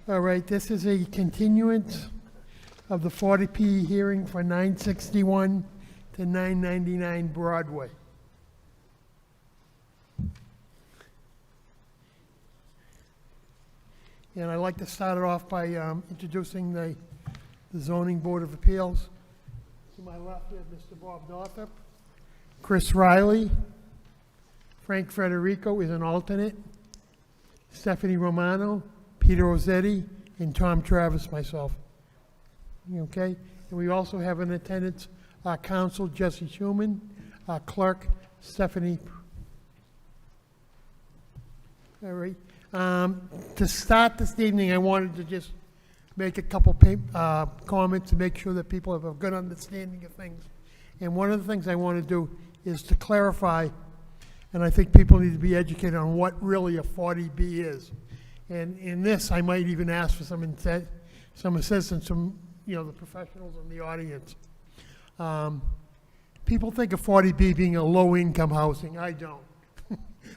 All right, this is a continuance of the 40P hearing for 961 to 999 Broadway. And I'd like to start it off by introducing the Zoning Board of Appeals. To my left, we have Mr. Bob Northup, Chris Riley, Frank Federico is an alternate, Stephanie Romano, Peter Rossetti, and Tom Travis, myself. Okay? And we also have in attendance our counsel, Jesse Schuman, our clerk, Stephanie. All right. To start this evening, I wanted to just make a couple comments to make sure that people have a good understanding of things. And one of the things I want to do is to clarify, and I think people need to be educated on what really a 40B is. And in this, I might even ask for some assistance from, the professionals in the audience. People think of 40B being a low-income housing. I don't.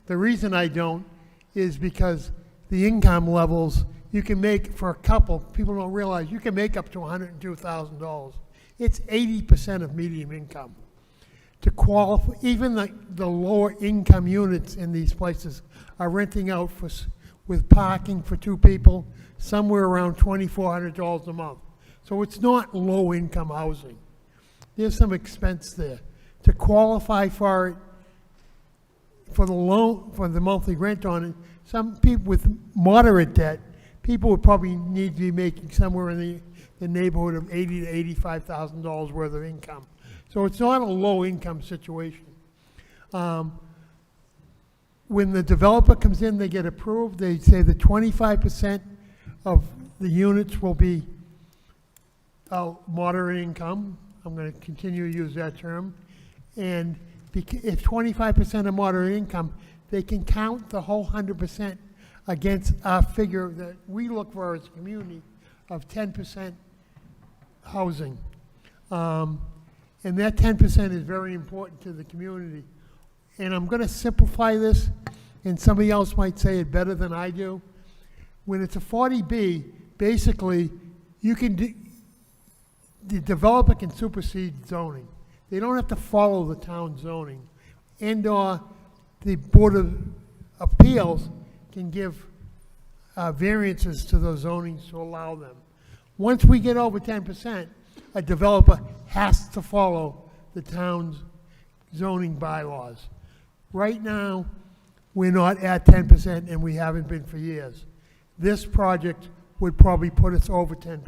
The reason I don't is because the income levels you can make for a couple, people don't realize, you can make up to $102,000. It's 80% of median income. To qualify, even the lower income units in these places are renting out with parking for two people, somewhere around $2,400 a month. So it's not low income housing. There's some expense there. To qualify for it, for the loan, for the monthly rent on it, some people with moderate debt, people would probably need to be making somewhere in the neighborhood of $80,000 to $85,000 worth of income. So it's not a low income situation. When the developer comes in, they get approved. They say that 25% of the units will be moderate income. I'm going to continue to use that term. And if 25% are moderate income, they can count the whole 100% against our figure that we look for as a community of 10% housing. And that 10% is very important to the community. And I'm going to simplify this, and somebody else might say it better than I do. When it's a 40B, basically, the developer can supersede zoning. They don't have to follow the town zoning. And/or the Board of Appeals can give variances to those zonings to allow them. Once we get over 10%, a developer has to follow the town's zoning bylaws. Right now, we're not at 10%, and we haven't been for years. This project would probably put us over 10%.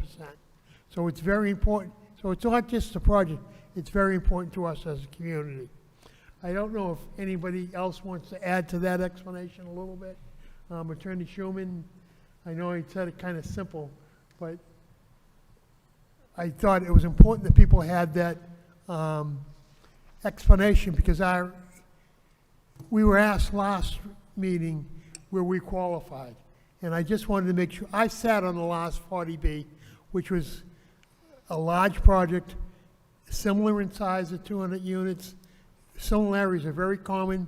So it's very important. So it's not just a project, it's very important to us as a community. I don't know if anybody else wants to add to that explanation a little bit. Attorney Schuman, I know he said it kind of simple, but I thought it was important that people had that explanation, because we were asked last meeting where we qualified. And I just wanted to make sure. I sat on the last 40B, which was a large project, similar in size to 200 units. Similarities are very common.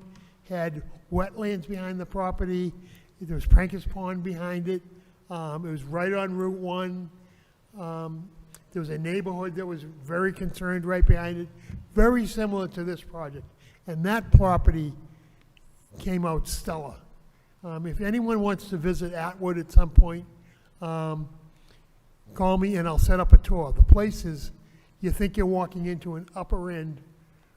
Had wetlands behind the property. There was Prankers Pond behind it. It was right on Route 1. There was a neighborhood that was very concerned right behind it. Very similar to this project. And that property came out stellar. If anyone wants to visit Atwood at some point, call me and I'll set up a tour. The place is, you think you're walking into an upper end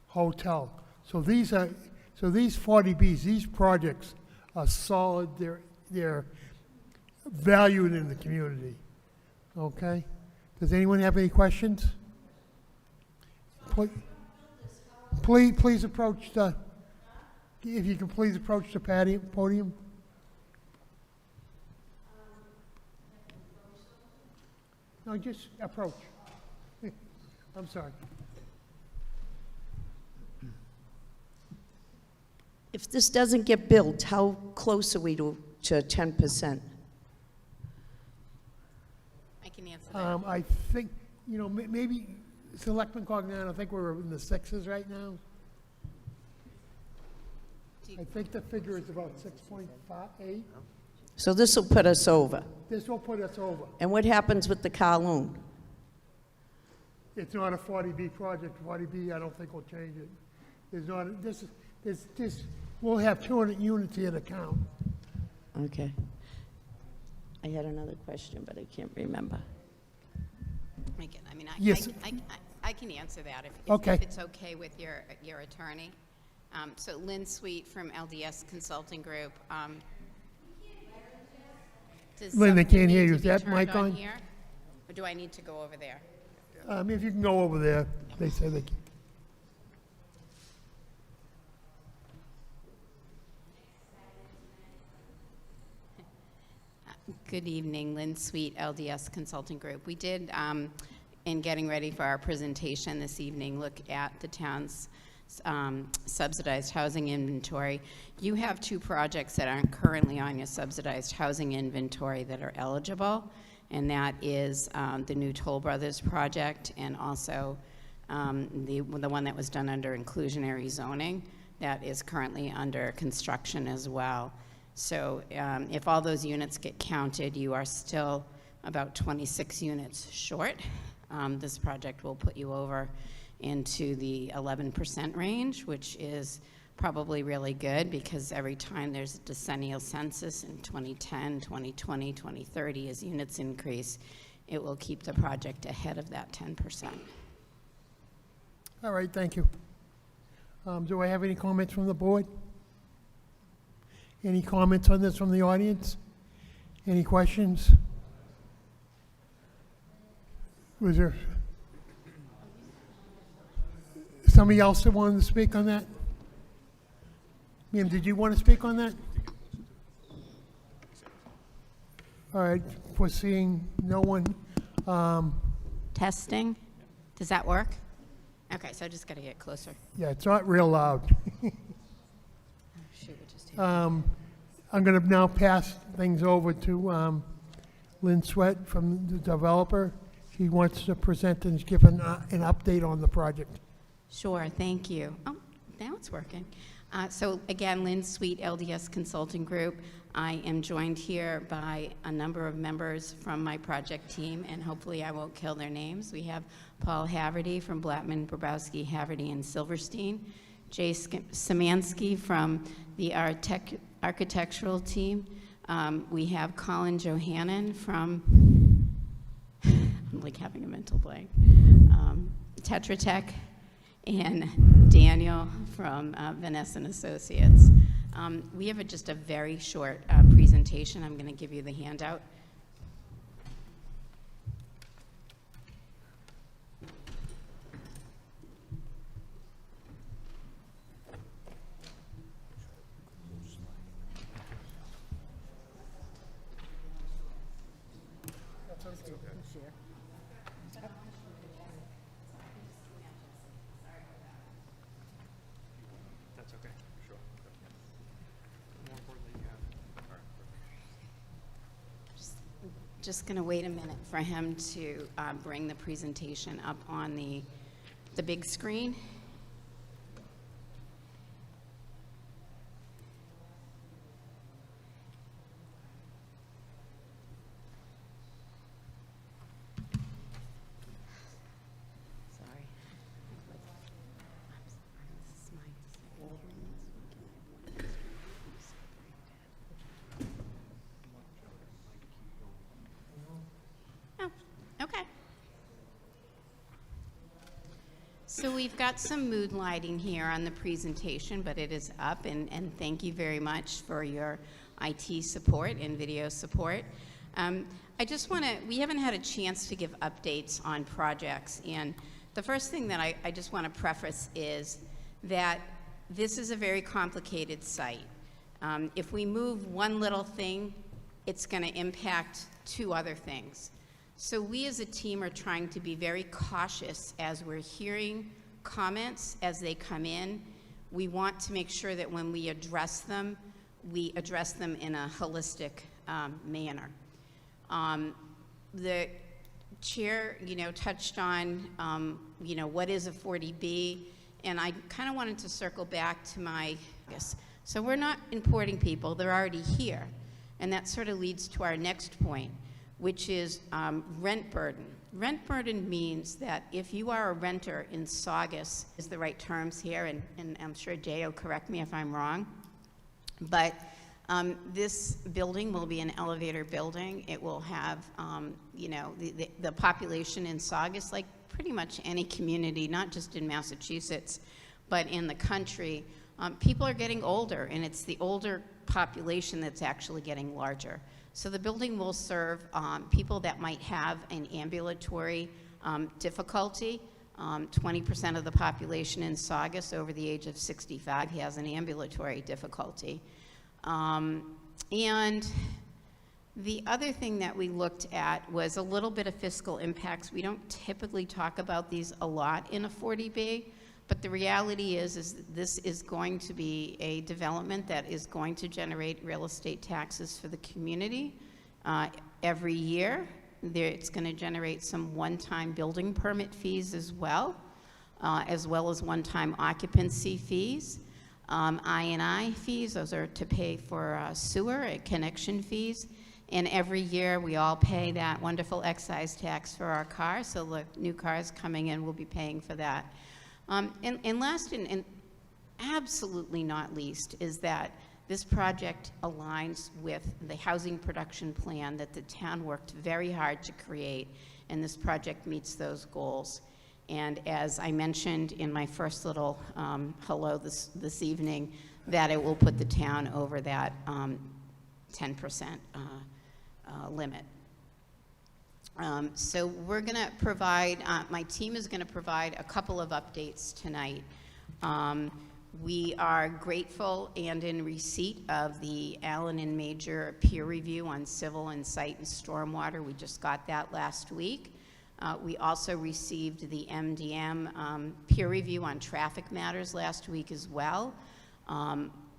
hotel. So these 40Bs, these projects are solid. They're valued in the community. Okay? Does anyone have any questions? Please approach the, if you can please approach the podium. No, just approach. I'm sorry. If this doesn't get built, how close are we to 10%? I can answer that. I think, maybe Selectman Cognan, I think we're in the sixes right now. I think the figure is about 6.8. So this will put us over. This will put us over. And what happens with the Kowloon? It's not a 40B project. 40B, I don't think will change it. There's not, this, we'll have 200 units here to count. Okay. I had another question, but I can't remember. I mean, Yes. I can answer that Okay. if it's okay with your attorney. So Lynn Sweet from LDS Consulting Group. Does Lynn, they something can't hear need you. to Is be that turned mic on? here? Or do I need to go over there? If you can go over there, they say they can. Good evening, Lynn Sweet, LDS Consulting Group. We did, in getting ready for our presentation this evening, look at the town's subsidized housing inventory. You have two projects that aren't currently on your subsidized housing inventory that are eligible, and that is the new Toll Brothers project and also the one that was done under inclusionary zoning that is currently under construction as well. So if all those units get counted, you are still about 26 units short. This project will put you over into the 11% range, which is probably really good because every time there's a decennial census in 2010, 2020, 2030, as units increase, it will keep the project ahead of that 10%. All right, thank you. Do I have any comments from the board? Any comments on this from the audience? Any questions? Was there somebody else that wanted to speak on that? Ma'am, did you want to speak on that? All right, foreseeing no one. Testing? Does that work? Okay, so I just got to get closer. Yeah, it's not real loud. Shoot, it just I'm going to now pass things over to Lynn Sweat from the developer. She wants to present and give an update on the project. Sure, thank you. Oh, now it's working. So again, Lynn Sweet, LDS Consulting Group. I am joined here by a number of members from my project team, and hopefully I won't kill their names. We have Paul Haverty from Blattman, Brabowski, Haverty, and Silverstein. Jay Szymanski from the architectural team. We have Colin Johannan from, I'm like having a mental blank, Tetra Tech, and Daniel from Vanessa and Associates. We have just a very short presentation. I'm going to give you the handout. That's okay, sure. More importantly, you have, all right, perfect. Just going to wait a minute for him to bring the presentation up on the big screen. Sorry. This is my old one. Oh, okay. So we've got some mood lighting here on the presentation, but it is up, and thank you very much for your IT support and video support. I just want to, we haven't had a chance to give updates on projects, and the first thing that I just want to preface is that this is a very complicated site. If we move one little thing, it's going to impact two other things. So we as a team are trying to be very cautious as we're hearing comments as they come in. We want to make sure that when we address them in a holistic manner. The chair, touched on, what is a 40B, and I kind of wanted to circle back to so we're not importing people, they're already here. And that sort of leads to our next point, which is rent burden. Rent burden means that if you are a renter in Saugus, is the right terms here, and I'm sure Jay will correct me if I'm wrong, but this building will be an elevator building. It will have, you know, the population in Saugus, like pretty much any community, not just in Massachusetts, but in the country, people are getting older, and it's the older population that's actually getting larger. So the building will serve people that might have an ambulatory difficulty. 20% of the population in Saugus over the age of 65 has an ambulatory difficulty. And the other thing that we looked at was a little bit of fiscal impacts. We don't typically talk about these a lot in a 40B, but the reality is this is going to be a development that is going to generate real estate taxes for the community every year. It's going to generate some one-time building permit fees as well as one-time occupancy fees. I&I fees, those are to pay for sewer and connection fees. And every year we all pay that wonderful excise tax for our cars, so the new cars coming in will be paying for that. And last and absolutely not least is that this project aligns with the housing production plan that the town worked very hard to create, and this project meets those goals. And as I mentioned in my first little hello this evening, that it will put the town over that 10% limit. So we're going to provide, my team is going to provide a couple of updates tonight. We are grateful and in receipt of the Allen and Major peer review on civil and site and stormwater. We just got that last week. We also received the MDM peer review on traffic matters last week as well.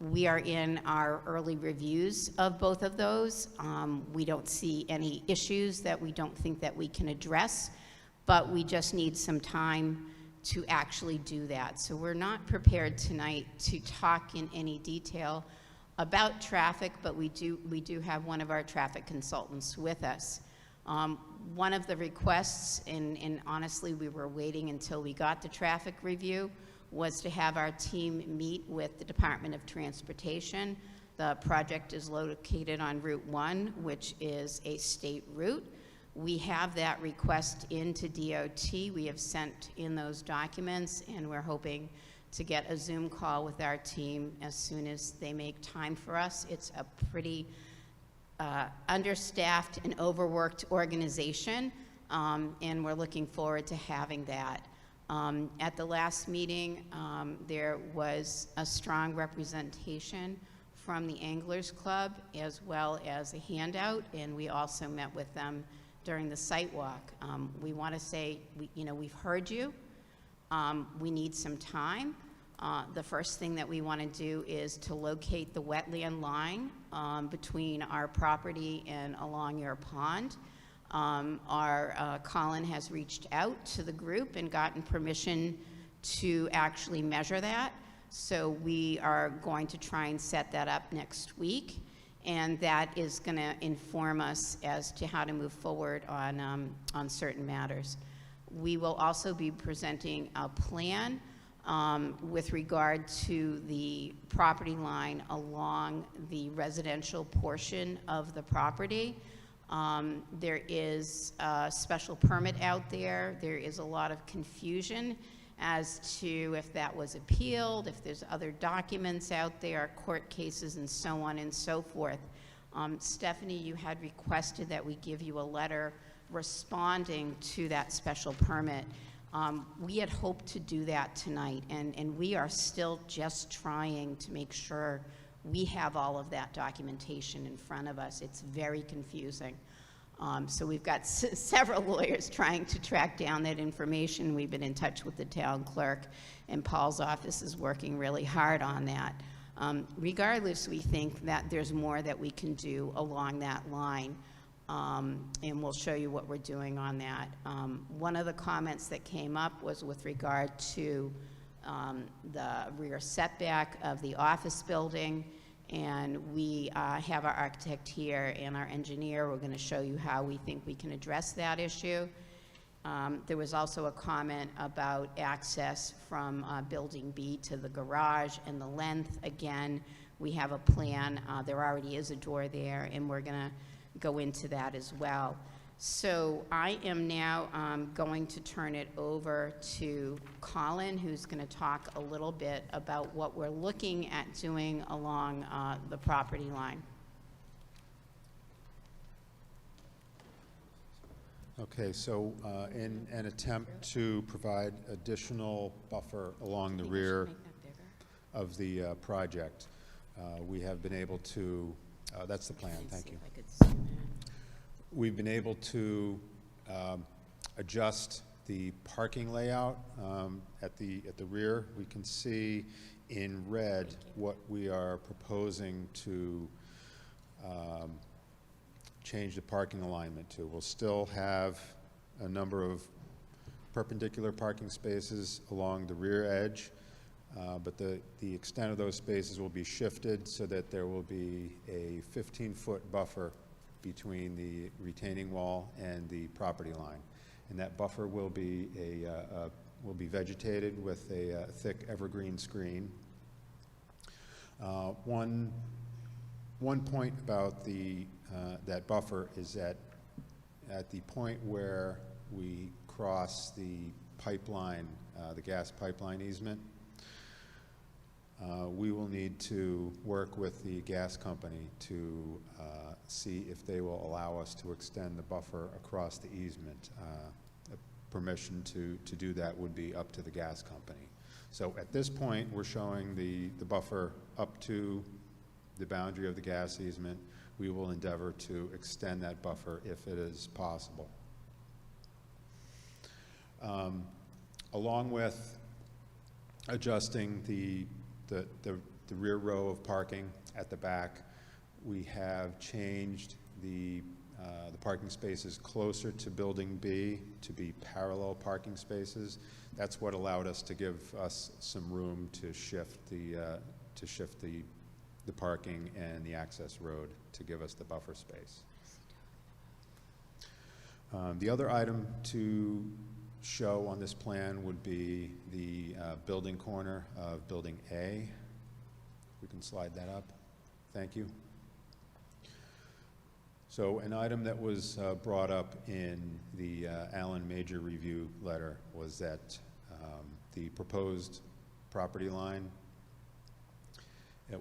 We are in our early reviews of both of those. We don't see any issues that we don't think that we can address, but we just need some time to actually do that. So we're not prepared tonight to talk in any detail about traffic, but we do have one of our traffic consultants with us. One of the requests, and honestly we were waiting until we got the traffic review, was to have our team meet with the Department of Transportation. The project is located on Route 1, which is a state route. We have that request into DOT. We have sent in those documents, and we're hoping to get a Zoom call with our team as soon as they make time for us. It's a pretty understaffed and overworked organization, and we're looking forward to having that. At the last meeting, there was a strong representation from the Anglers Club as well as a handout, and we also met with them during the site walk. We want to say, we've heard you. We need some time. The first thing that we want to do is to locate the wetland line between our property and along your pond. Colin has reached out to the group and gotten permission to actually measure that. So we are going to try and set that up next week, and that is going to inform us as to how to move forward on certain matters. We will also be presenting a plan with regard to the property line along the residential portion of the property. There is a special permit out there. There is a lot of confusion as to if that was appealed, if there's other documents out there, court cases, and so on and so forth. Stephanie, you had requested that we give you a letter responding to that special permit. We had hoped to do that tonight, and we are still just trying to make sure we have all of that documentation in front of us. It's very confusing. So we've got several lawyers trying to track down that information. We've been in touch with the town clerk, and Paul's office is working really hard on that. Regardless, we think that there's more that we can do along that line, and we'll show you what we're doing on that. One of the comments that came up was with regard to the rear setback of the office building, And we have our architect here and our engineer. We're going to show you how we think we can address that issue. There was also a comment about access from Building B to the garage and the length. Again, we have a plan. There already is a door there, and we're going to go into that as well. So I am now going to turn it over to Colin, who's going to talk a little bit about what we're looking at doing along the property line. Okay, so in an attempt to provide additional buffer along the rear of the project, we have been able to, that's the plan, thank you. We've been able to adjust the parking layout at the rear. We can see in red what we are proposing to change the parking alignment to. We'll still have a number of perpendicular parking spaces along the rear edge, but the extent of those spaces will be shifted so that there will be a 15-foot buffer between the retaining wall and the property line, and that buffer will be vegetated with a thick evergreen screen. One point about that buffer is that at the point where we cross the pipeline, the gas pipeline easement, we will need to work with the gas company to see if they will allow us to extend the buffer across the easement. Permission to do that would be up to the gas company. So at this point, we're showing the buffer up to the boundary of the gas easement. We will endeavor to extend that buffer if it is possible. Along with adjusting the rear row of parking at the back, we have changed the parking spaces closer to Building B to be parallel parking spaces. That's what allowed us to give us some room to shift the parking and the access road to give us the buffer space. The other item to show on this plan would be the building corner of Building A. We can slide that up. Thank you. So an item that was brought up in the Allen Major Review letter was that the proposed property line,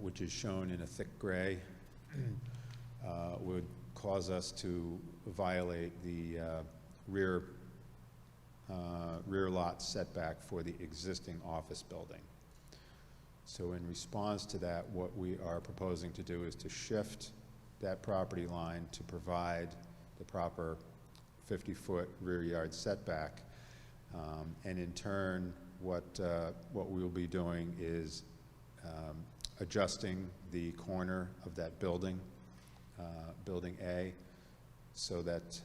which is shown in a thick gray, would cause us to violate the rear lot setback for the existing office building. So in response to that, what we are proposing to do is to shift that property line to provide the proper 50-foot rear yard setback. And in turn, what we will be doing is adjusting the corner of that building, Building A, so that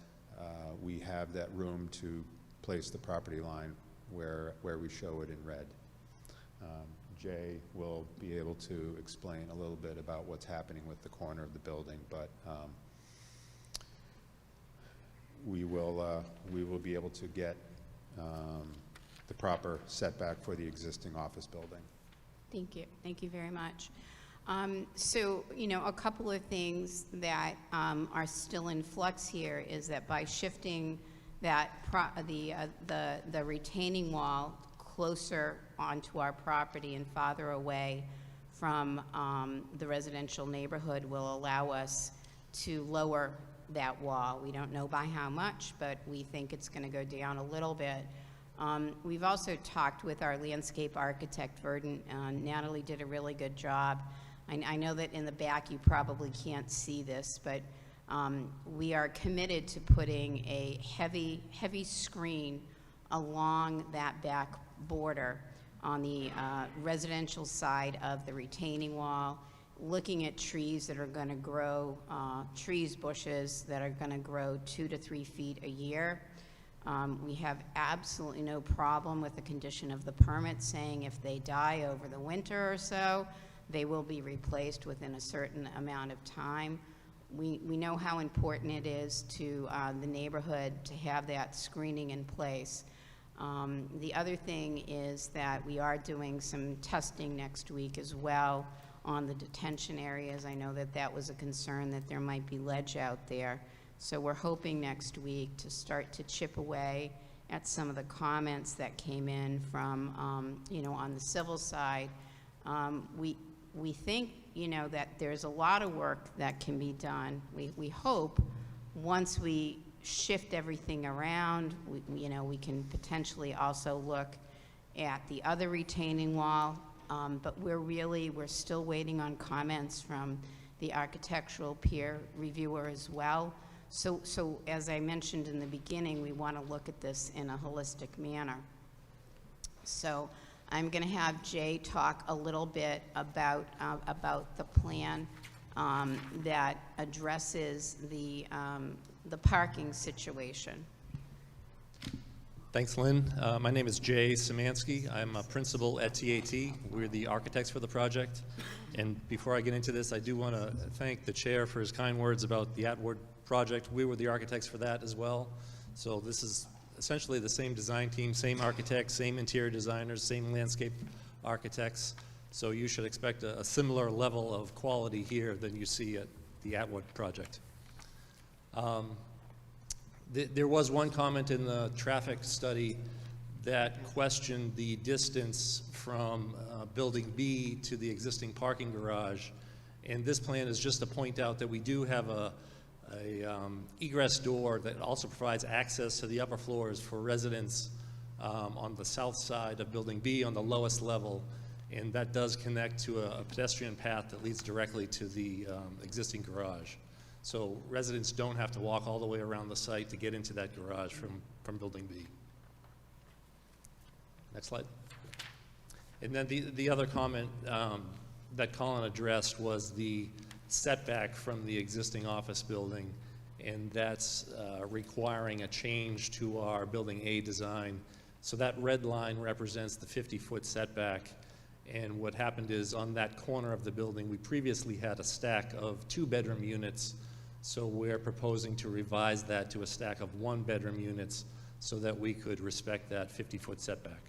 we have that room to place the property line where we show it in red. Jay will be able to explain a little bit about what's happening with the corner of the building, but we will be able to get the proper setback for the existing office building. Thank you. Thank you very much. So, you know, a couple of things that are still in flux here is that by shifting that the retaining wall closer onto our property and farther away from the residential neighborhood will allow us to lower that wall. We don't know by how much, but we think it's going to go down a little bit. We've also talked with our landscape architect, Verdant. Natalie did a really good job. I know that in the back you probably can't see this, but we are committed to putting a heavy screen along that back border on the residential side of the retaining wall, looking at trees that are going to grow, bushes that are going to grow 2 to 3 feet a year. We have absolutely no problem with the condition of the permit saying if they die over the winter or so, they will be replaced within a certain amount of time. We know how important it is to the neighborhood to have that screening in place. The other thing is that we are doing some testing next week as well on the detention areas. I know that that was a concern, that there might be ledge out there. So we're hoping next week to start to chip away at some of the comments that came in from, on the civil side. We think, that there's a lot of work that can be done. We hope once we shift everything around, we can potentially also look at the other retaining wall, but we're still waiting on comments from the architectural peer reviewer as well. So as I mentioned in the beginning, we want to look at this in a holistic manner. So I'm going to have Jay talk a little bit about the plan that addresses the parking situation. Thanks, Lynn. My name is Jay Szymanski. I'm a principal at TAT. We're the architects for the project. And before I get into this, I do want to thank the chair for his kind words about the Atwood project. We were the architects for that as well. So this is essentially the same design team, same architects, same interior designers, same landscape architects. So you should expect a similar level of quality here than you see at the Atwood project. There was one comment in the traffic study that questioned the distance from Building B to the existing parking garage. And this plan is just to point out that we do have a egress door that also provides access to the upper floors for residents on the south side of Building B on the lowest level. And that does connect to a pedestrian path that leads directly to the existing garage. So residents don't have to walk all the way around the site to get into that garage from Building B. Next slide. And then the other comment that Colin addressed was the setback from the existing office building, and that's requiring a change to our Building A design. So that red line represents the 50-foot setback. And what happened is on that corner of the building, we previously had a stack of 2-bedroom units. So we're proposing to revise that to a stack of 1-bedroom units so that we could respect that 50-foot setback.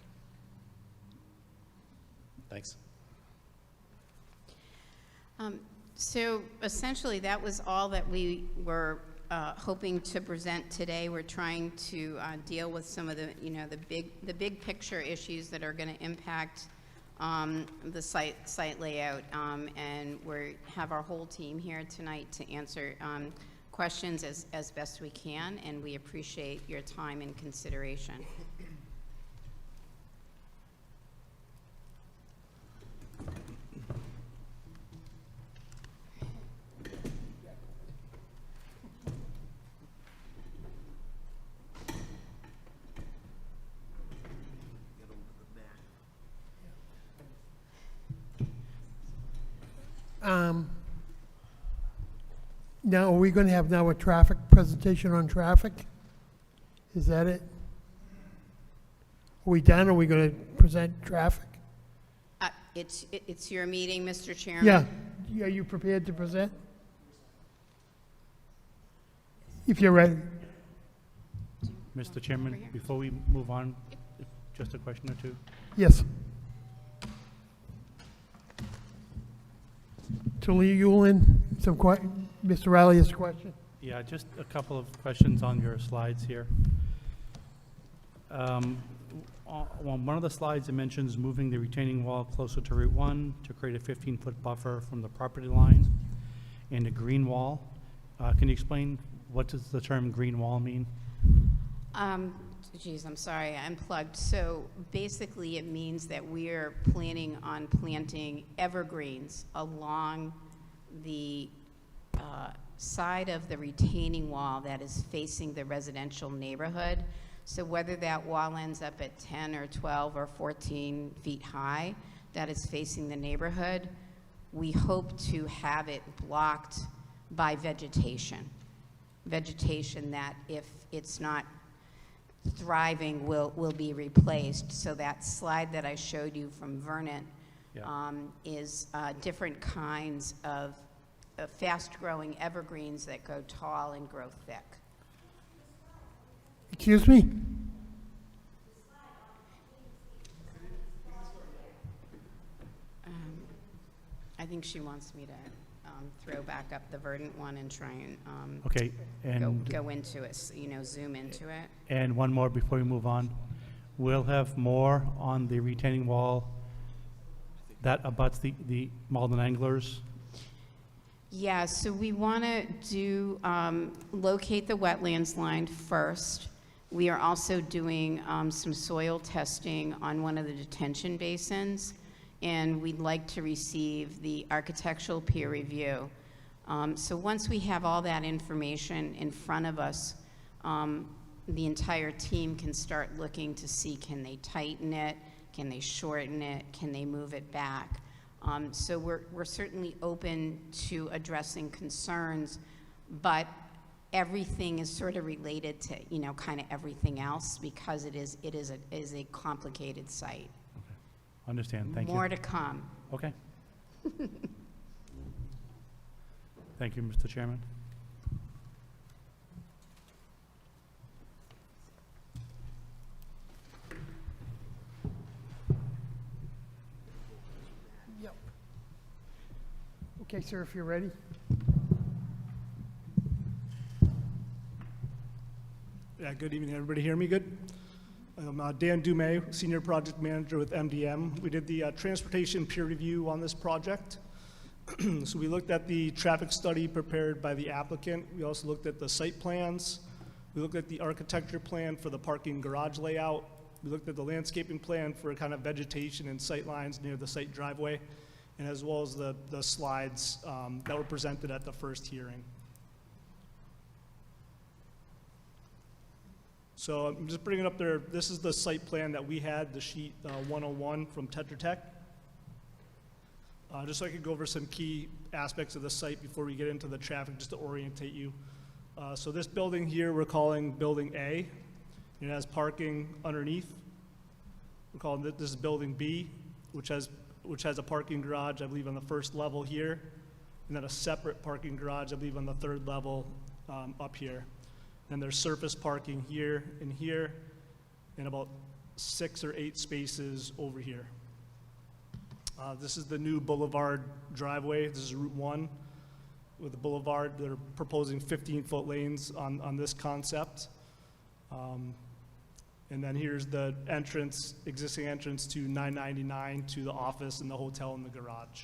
Thanks. So essentially, that was all that we were hoping to present today. We're trying to deal with some of the big picture issues that are going to impact the site layout, and we have our whole team here tonight to answer questions as best we can, and we appreciate your time and consideration. Now, are we going to have now a traffic presentation on traffic? Is that it? Are we done? Are we going to present traffic? It's your meeting, Mr. Chairman. Yeah. Are you prepared to present? If you're ready. Mr. Chairman, before we move on, just a question or two. Yes. Talia Yulin, Mr. Riley has a question. Yeah, just a couple of questions on your slides here. On one of the slides, it mentions moving the retaining wall closer to Route 1 to create a 15-foot buffer from the property line and a green wall. Can you explain what does the term green wall mean? Geez, I'm sorry, I unplugged. So basically, it means that we're planning on planting evergreens along the side of the retaining wall that is facing the residential neighborhood. So whether that wall ends up at 10 or 12 or 14 feet high, that is facing the neighborhood, we hope to have it blocked by vegetation. Vegetation that, if it's not thriving, will be replaced. So that slide that I showed you from Vernon Yeah. is different kinds of fast-growing evergreens that grow tall and grow thick. Excuse me? I think she wants me to throw back up the verdant one and try and Okay, and, go into it, zoom into it. and one more before we move on. We'll have more on the retaining wall that abuts the Malden Anglers. Yeah, so we want to do, locate the wetlands line first. We are also doing some soil testing on one of the detention basins, and we'd like to receive the architectural peer review. So once we have all that information in front of us, the entire team can start looking to see, can they tighten it, can they shorten it, can they move it back? So we're certainly open to addressing concerns, but everything is sort of related to, kind of everything else, because it is a complicated site. Understand, thank you. More to come. Okay. Thank you, Mr. Chairman. Yep. Okay, sir, if you're ready. Yeah, good evening, everybody. Hear me good? I'm Dan Dumais, Senior Project Manager with MDM. We did the transportation peer review on this project. So we looked at the traffic study prepared by the applicant. We also looked at the site plans. We looked at the architecture plan for the parking garage layout. We looked at the landscaping plan for kind of vegetation and sight lines near the site driveway, and as well as the slides that were presented at the first hearing. So I'm just bringing up there, this is the site plan that we had, the sheet 101 from Tetra Tech. Just so I could go over some key aspects of the site before we get into the traffic, just to orientate you. So this building here, we're calling Building A. It has parking underneath. We're calling this is Building B, which has a parking garage, I believe, on the first level here, and then a separate parking garage, I believe, on the third level up here. And there's surface parking here, and about 6 or 8 spaces over here. This is the new boulevard driveway. This is Route 1 with the boulevard. They're proposing 15-foot lanes on this concept. And then here's the entrance, existing entrance to 999 to the office and the hotel and the garage.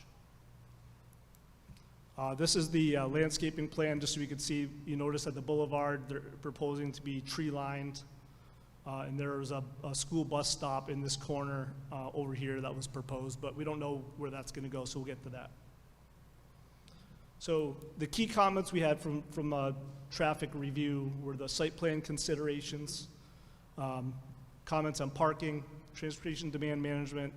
This is the landscaping plan, just so you can see. You notice that the boulevard, they're proposing to be tree-lined, and there's a school bus stop in this corner over here that was proposed, but we don't know where that's going to go, so we'll get to that. So the key comments we had from a traffic review were the site plan considerations, comments on parking, transportation demand management,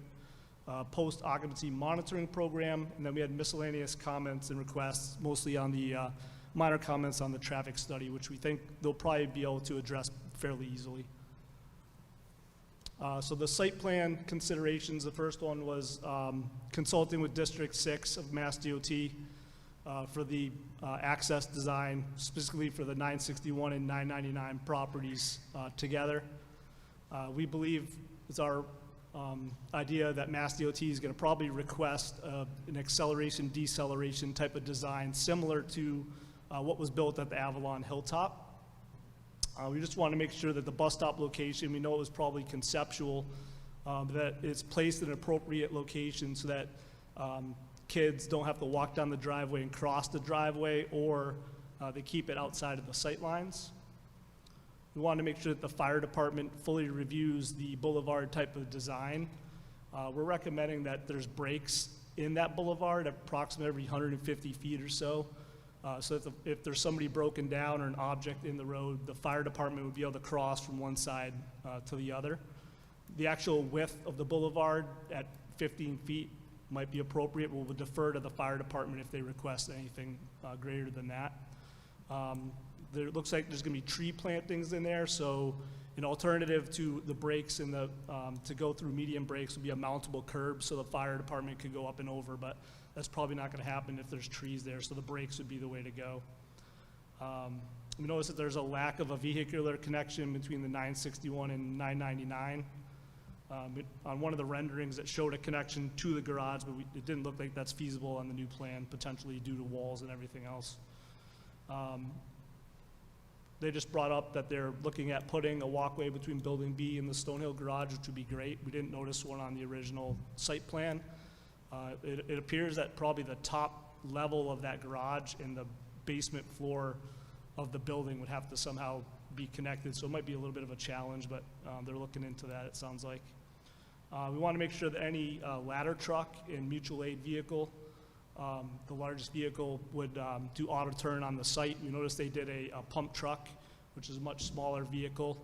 post-occupancy monitoring program, and then we had miscellaneous comments and requests, mostly on the minor comments on the traffic study, which we think they'll probably be able to address fairly easily. So the site plan considerations, the first one was consulting with District 6 of Mass DOT for the access design, specifically for the 961 and 999 properties together. We believe it's our idea that Mass DOT is going to probably request an acceleration deceleration type of design similar to what was built at the Avalon Hilltop. We just want to make sure that the bus stop location, we know it was probably conceptual, that it's placed in an appropriate location so that kids don't have to walk down the driveway and cross the driveway, or they keep it outside of the sight lines. We want to make sure that the fire department fully reviews the boulevard type of design. We're recommending that there's breaks in that boulevard approximately every 150 feet or so. So that if there's somebody broken down or an object in the road, the fire department would be able to cross from one side to the other. The actual width of the boulevard at 15 feet might be appropriate. We'll defer to the fire department if they request anything greater than that. There looks like there's gonna be tree plantings in there, so an alternative to the brakes and the, to go through median brakes would be a mountable curb, so the fire department could go up and over, but that's probably not gonna happen if there's trees there, so the brakes would be the way to go. We noticed that there's a lack of a vehicular connection between the 961 and 999. On one of the renderings, it showed a connection to the garage, but it didn't look like that's feasible on the new plan, potentially due to walls and everything else. They just brought up that they're looking at putting a walkway between Building B and the Stonehill garage, which would be great. We didn't notice one on the original site plan. It appears that probably the top level of that garage and the basement floor of the building would have to somehow be connected, so it might be a little bit of a challenge, but they're looking into that, it sounds like. We want to make sure that any ladder truck and mutual aid vehicle, the largest vehicle, would do auto turn on the site. You notice they did a pump truck, which is a much smaller vehicle.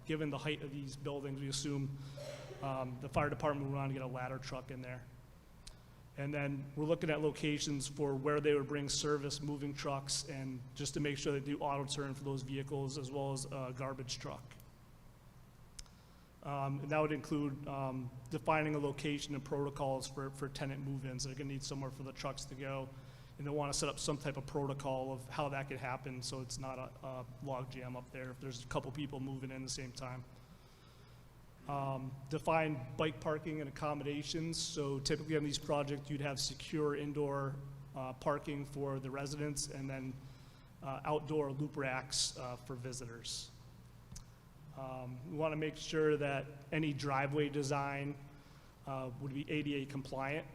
Given the height of these buildings, we assume the fire department would want to get a ladder truck in there. And then we're looking at locations for where they would bring service moving trucks, and just to make sure they do auto turn for those vehicles, as well as a garbage truck. And that would include defining a location and protocols for tenant move-ins. They're gonna need somewhere for the trucks to go, and they wanna set up some type of protocol of how that could happen, so it's not a log jam up there if there's a couple people moving in at the same time. Define bike parking and accommodations. So typically on these projects, you'd have secure indoor parking for the residents, and then outdoor loop racks for visitors. We want to make sure that any driveway design would be ADA compliant.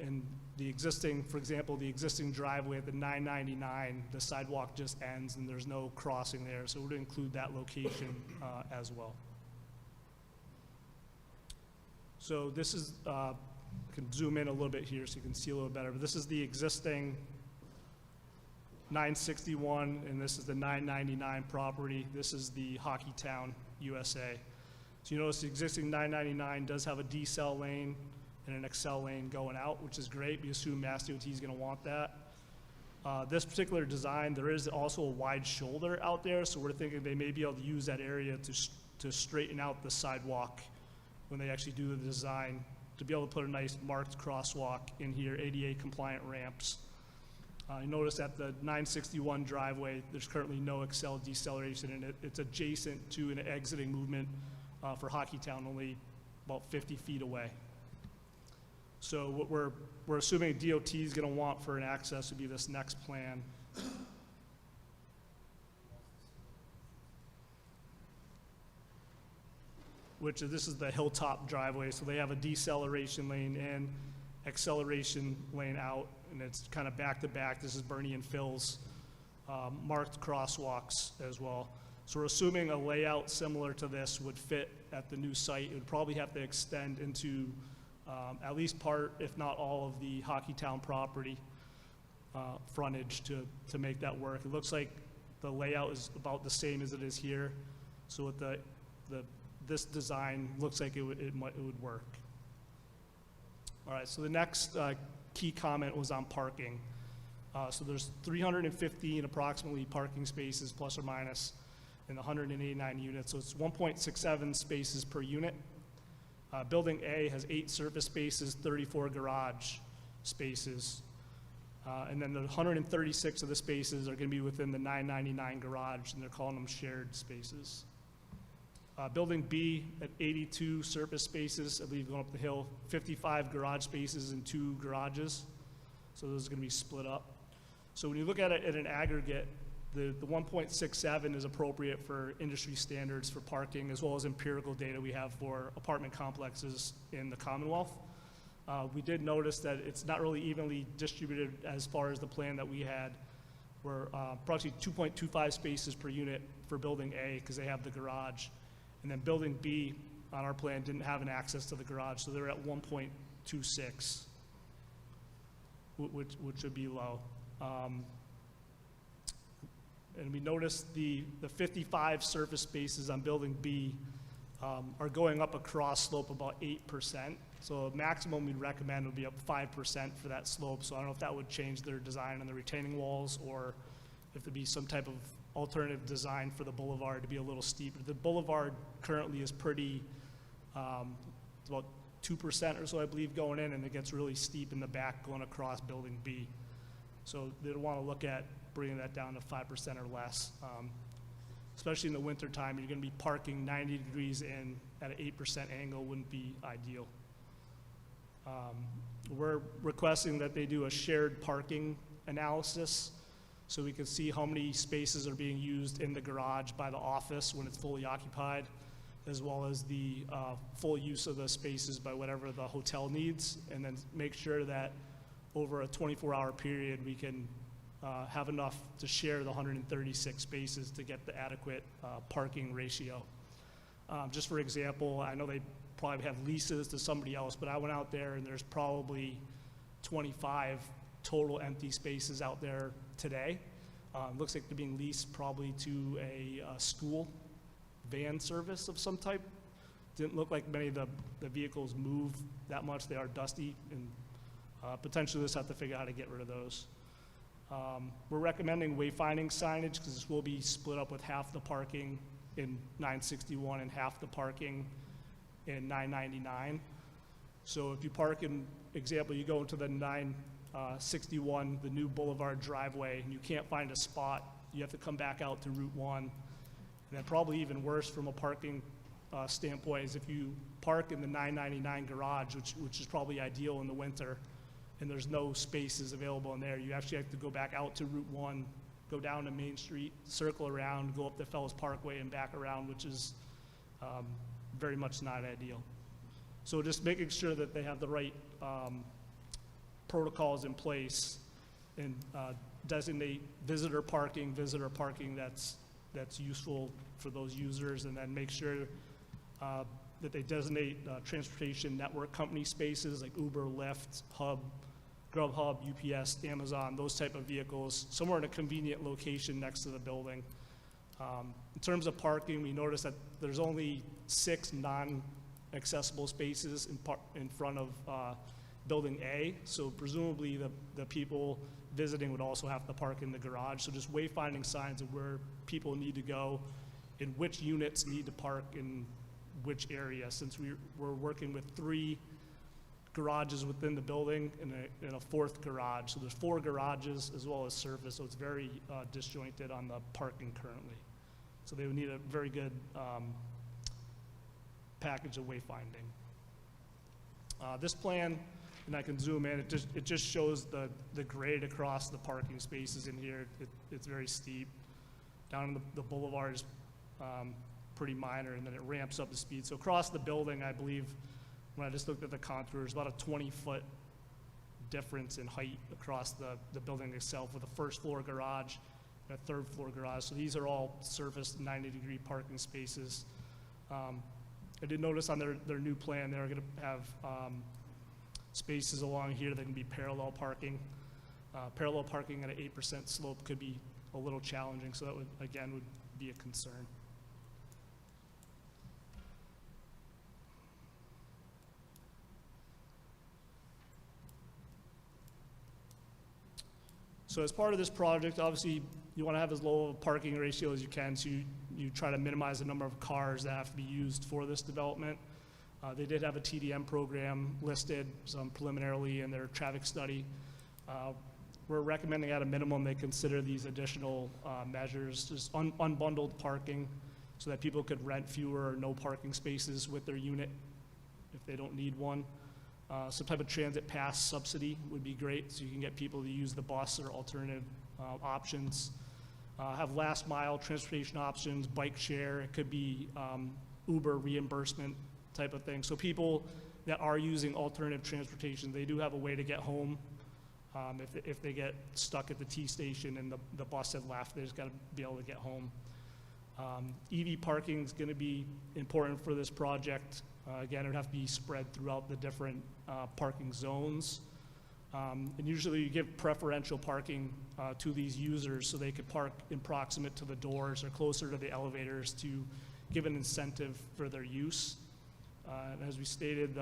And the existing, for example, the existing driveway at the 999, the sidewalk just ends and there's no crossing there, so we're going to include that location as well. So this is, I can zoom in a little bit here so you can see a little better, but this is the existing 961, and this is the 999 property. This is the Hockeytown, USA. So you notice the existing 999 does have a decel lane and an excel lane going out, which is great. We assume MassDOT is going to want that. This particular design, there is also a wide shoulder out there, so we're thinking they may be able to use that area to straighten out the sidewalk when they actually do the design, to be able to put a nice marked crosswalk in here, ADA compliant ramps. You notice at the 961 driveway, there's currently no accel deceleration in it. It's adjacent to an exiting movement for Hockeytown, only about 50 feet away. So what we're assuming DOT is going to want for an access would be this next plan. Which is, this is the hilltop driveway, so they have a deceleration lane in, acceleration lane out, and it's kind of back to back. This is Bernie and Phil's marked crosswalks as well. So we're assuming a layout similar to this would fit at the new site. It would probably have to extend into at least part, if not all, of the Hockeytown property frontage to make that work. It looks like the layout is about the same as it is here. So with this design, looks like it would work. All right, so the next key comment was on parking. So there's 315 approximately parking spaces, plus or minus, in the 189 units. So it's 1.67 spaces per unit. Building A has 8 surface spaces, 34 garage spaces. And then the 136 of the spaces are going to be within the 999 garage, and they're calling them shared spaces. Building B at 82 surface spaces, I believe going up the hill, 55 garage spaces and 2 garages. So those are going to be split up. So when you look at it at an aggregate, the 1.67 is appropriate for industry standards for parking, as well as empirical data we have for apartment complexes in the Commonwealth. We did notice that it's not really evenly distributed as far as the plan that we had. We're approximately 2.25 spaces per unit for building A, because they have the garage. And then building B on our plan didn't have an access to the garage, so they're at 1.26, which would be low. And we noticed the 55 surface spaces on building B are going up a cross slope about 8%. So maximum we'd recommend would be up 5% for that slope. So I don't know if that would change their design on the retaining walls, or if there'd be some type of alternative design for the boulevard to be a little steeper. The boulevard currently is pretty, it's about 2% or so, I believe, going in, and it gets really steep in the back going across Building B. So they'd want to look at bringing that down to 5% or less. Especially in the winter time, you're going to be parking 90 degrees in at an 8% angle wouldn't be ideal. We're requesting that they do a shared parking analysis so we can see how many spaces are being used in the garage by the office when it's fully occupied, as well as the full use of the spaces by whatever the hotel needs, and then make sure that over a 24-hour period we can have enough to share the 136 spaces to get the adequate parking ratio. Just for example, I know they probably have leases to somebody else, but I went out there and there's probably 25 total empty spaces out there today. Looks like they're being leased probably to a school van service of some type. Didn't look like many of the vehicles move that much. They are dusty, and potentially just have to figure out how to get rid of those. We're recommending wayfinding signage because this will be split up with half the parking in 961 and half the parking in 999. So if you park in, example, you go into the 961, the new Boulevard driveway, and you can't find a spot, you have to come back out to Route 1. And then probably even worse from a parking standpoint is if you park in the 999 garage, which is probably ideal in the winter, and there's no spaces available in there, you actually have to go back out to Route 1, go down to Main Street, circle around, go up the Fells Parkway and back around, which is very much not ideal. So just making sure that they have the right protocols in place and designate visitor parking that's useful for those users, and then make sure that they designate transportation network company spaces like Uber, Lyft, Hub, Grubhub, UPS, Amazon, those type of vehicles, somewhere in a convenient location next to the building. In terms of parking, we noticed that there's only 6 non-accessible spaces in front of Building A, so presumably the people visiting would also have to park in the garage. So just wayfinding signs of where people need to go and which units need to park in which area, since we're working with 3 garages within the building and a 4th garage. So there's 4 garages as well as surface, so it's very disjointed on the parking currently. So they would need a very good package of wayfinding. This plan, and I can zoom in, it just shows the grade across the parking spaces in here. It's very steep. Down in the boulevard is pretty minor, and then it ramps up the speed. So across the building, I believe, when I just looked at the contours, about a 20-foot difference in height across the building itself, with a first floor garage and a 3rd floor garage. So these are all surfaced 90-degree parking spaces. I did notice on their new plan, they're gonna have spaces along here that can be parallel parking. Parallel parking at an 8% slope could be a little challenging, so that would be a concern. So as part of this project, obviously, you want to have as low of a parking ratio as you can, so you try to minimize the number of cars that have to be used for this development. They did have a TDM program listed, some preliminarily in their traffic study. We're recommending at a minimum they consider these additional measures, just unbundled parking, so that people could rent fewer or no parking spaces with their unit if they don't need one. Some type of transit pass subsidy would be great, so you can get people to use the bus or alternative options. Have last mile transportation options, bike share, it could be Uber reimbursement type of thing. So people that are using alternative transportation, they do have a way to get home. If they get stuck at the T station and the bus had left, they just got to be able to get home. EV parking is going to be important for this project. Again, it would have to be spread throughout the different parking zones. And usually you give preferential parking to these users so they could park in proximate to the doors or closer to the elevators to give an incentive for their use. And as we stated,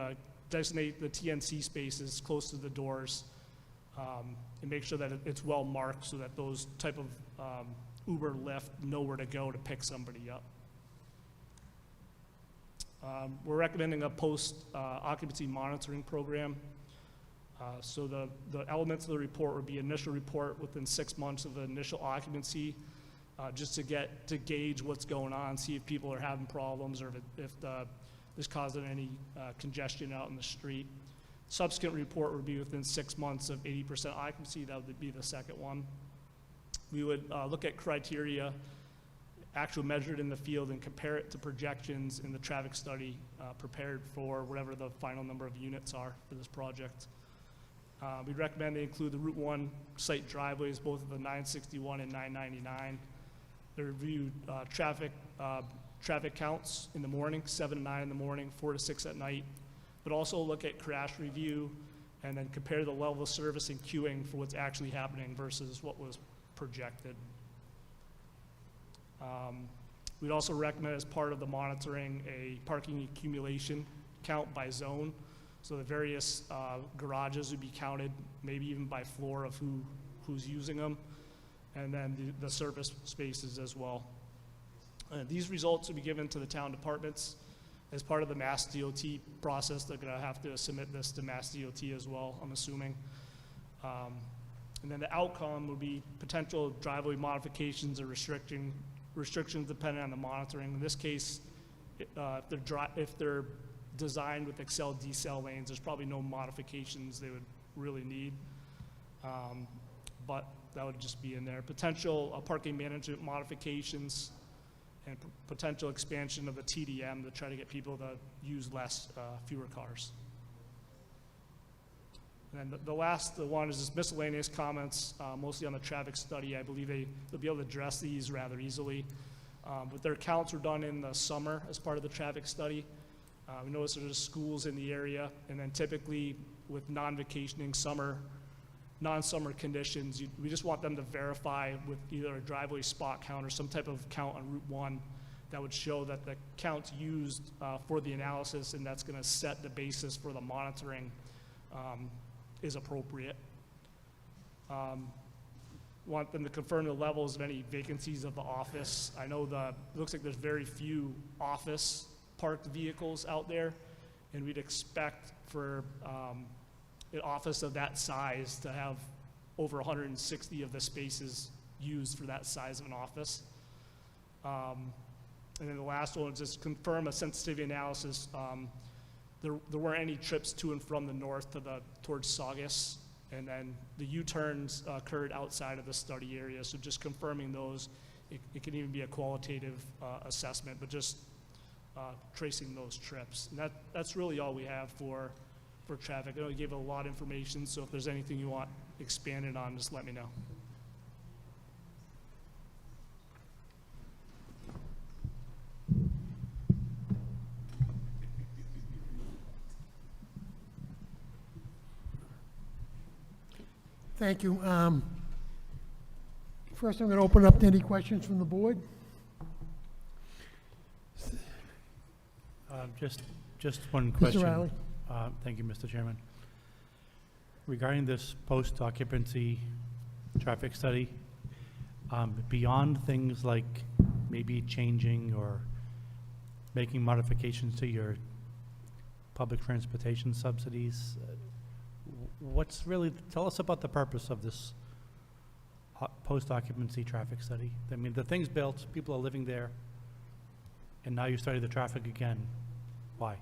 designate the TNC spaces close to the doors and make sure that it's well marked so that those type of Uber, Lyft, nowhere to go to pick somebody up. We're recommending a post-occupancy monitoring program. So the elements of the report would be initial report within 6 months of the initial occupancy, just to gauge what's going on, see if people are having problems or if there's causing any congestion out in the street. Subsequent report would be within 6 months of 80% occupancy. That would be the second one. We would look at criteria, actual measured in the field, and compare it to projections in the traffic study prepared for whatever the final number of units are for this project. We'd recommend they include the Route 1 site driveways, both of the 961 and 999. They review traffic counts in the morning, 7 to 9 in the morning, 4 to 6 at night, but also look at crash review and then compare the level of service and queuing for what's actually happening versus what was projected. We'd also recommend, as part of the monitoring, a parking accumulation count by zone. So the various garages would be counted, maybe even by floor of who's using them, and then the service spaces as well. These results will be given to the town departments as part of the Mass DOT process. They're gonna have to submit this to Mass DOT as well, I'm assuming. And then the outcome would be potential driveway modifications or restrictions depending on the monitoring. In this case, if they're designed with Excel decel lanes, there's probably no modifications they would really need. But that would just be in there. Potential parking management modifications and potential expansion of the TDM to try to get people to use fewer cars. And then the last one is just miscellaneous comments, mostly on the traffic study. I believe they'll be able to address these rather easily. But their counts were done in the summer as part of the traffic study. We noticed there's schools in the area, and then typically with non-vacationing non-summer conditions, we just want them to verify with either a driveway spot count or some type of count on Route 1 that would show that the counts used for the analysis, and that's going to set the basis for the monitoring, is appropriate. Want them to confirm the levels of any vacancies of the office. I know it looks like there's very few office parked vehicles out there, and we'd expect for an office of that size to have over 160 of the spaces used for that size of an office. And then the last one is just confirm a sensitivity analysis. There weren't any trips to and from the north towards Saugus, and then the U-turns occurred outside of the study area, so just confirming those. It can even be a qualitative assessment, but just tracing those trips. And that's really all we have for traffic. I know you gave a lot of information, so if there's anything you want expanded on, just let me know. Thank you. First, I'm going to open up to any questions from the board. Just one question. Mr. Riley? Thank you, Mr. Chairman. Regarding this post-occupancy traffic study, beyond things like maybe changing or making modifications to your public transportation subsidies, tell us about the purpose of this post-occupancy traffic study. I mean, the thing's built, people are living there, and now you study the traffic again. Why?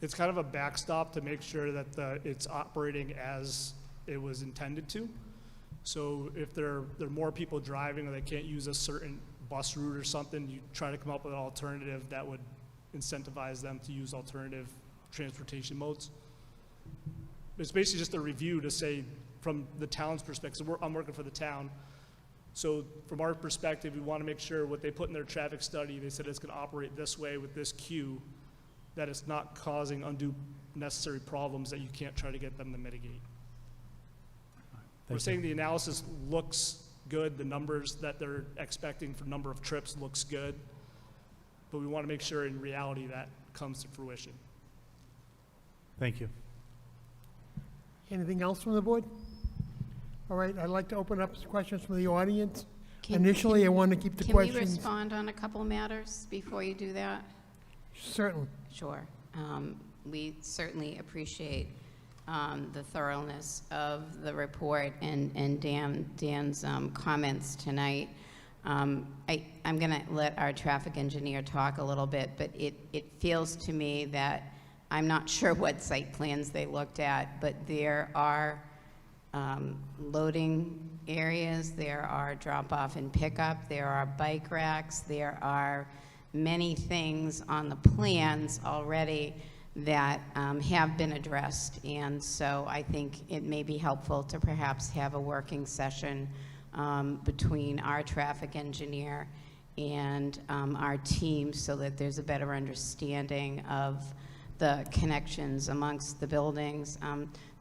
It's kind of a backstop to make sure that it's operating as it was intended to. So if there are more people driving or they can't use a certain bus route or something, you try to come up with an alternative that would incentivize them to use alternative transportation modes. It's basically just a review to say, from the town's perspective, I'm working for the town. So from our perspective, we want to make sure what they put in their traffic study, they said it's going to operate this way with this queue, that it's not causing undue necessary problems that you can't try to get them to mitigate. We're saying the analysis looks good, the numbers that they're expecting for number of trips looks good, but we want to make sure in reality that comes to fruition. Thank you. Anything else from the board? All right, I'd like to open up to questions from the audience. Initially, I want to keep the Can we questions. respond on a couple matters before you do that? Certainly. Sure. We certainly appreciate the thoroughness of the report and Dan's comments tonight. I'm going to let our traffic engineer talk a little bit, but it feels to me that I'm not sure what site plans they looked at, but there are loading areas, there are drop-off and pickup, there are bike racks, there are many things on the plans already that have been addressed. And so I think it may be helpful to perhaps have a working session between our traffic engineer and our team so that there's a better understanding of the connections amongst the buildings.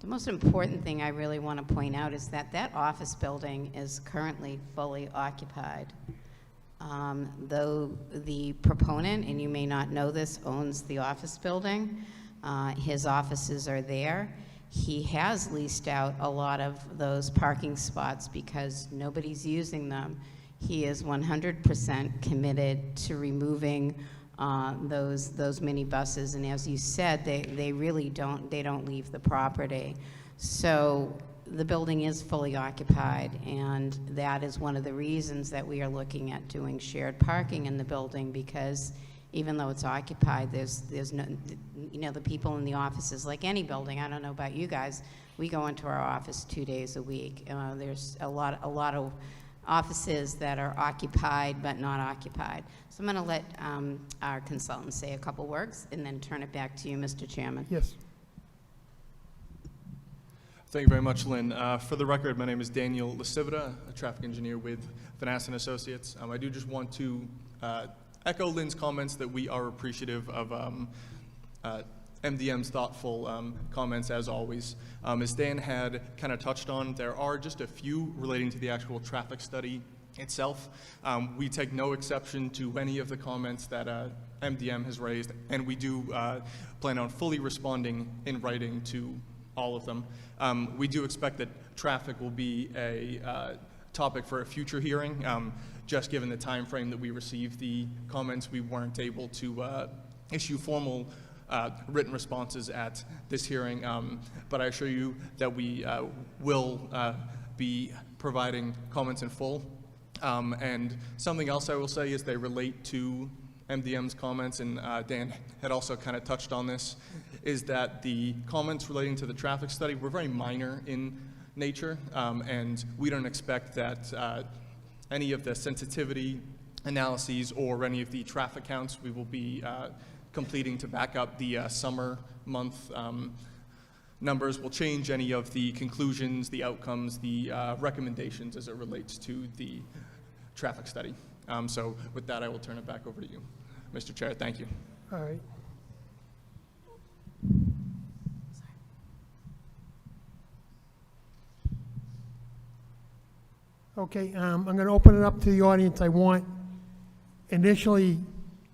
The most important thing I really want to point out is that that office building is currently fully occupied. Though the proponent, and you may not know this, owns the office building, his offices are there. He has leased out a lot of those parking spots because nobody's using them. He is 100% committed to removing those minibuses, and as you said, they really don't leave the property. So the building is fully occupied, and that is one of the reasons that we are looking at doing shared parking in the building, because even though it's occupied, there's no, you know, the people in the offices, like any building, I don't know about you guys, we go into our office 2 days a week. There's a lot of offices that are occupied but not occupied. So I'm going to let our consultant say a couple words and then turn it back to you, Mr. Chairman. Yes. Thank you very much, Lynn. For the record, my name is Daniel Lasivita, a traffic engineer with Finance & Associates. I do just want to echo Lynn's comments that we are appreciative of MDM's thoughtful comments, as always. As Dan had kind of touched on, there are just a few relating to the actual traffic study itself. We take no exception to any of the comments that MDM has raised, and we do plan on fully responding in writing to all of them. We do expect that traffic will be a topic for a future hearing. Just given the time frame that we received the comments, we weren't able to issue formal written responses at this hearing, but I assure you that we will be providing comments in full. And something else I will say is they relate to MDM's comments, and Dan had also kind of touched on this, is that the comments relating to the traffic study were very minor in nature, and we don't expect that any of the sensitivity analyses or any of the traffic counts we will be completing to back up the summer month numbers will change any of the conclusions, the outcomes, the recommendations as it relates to the traffic study. So with that, I will turn it back over to you, Mr. Chair. Thank you. All right. Okay, I'm going to open it up to the audience. I want initially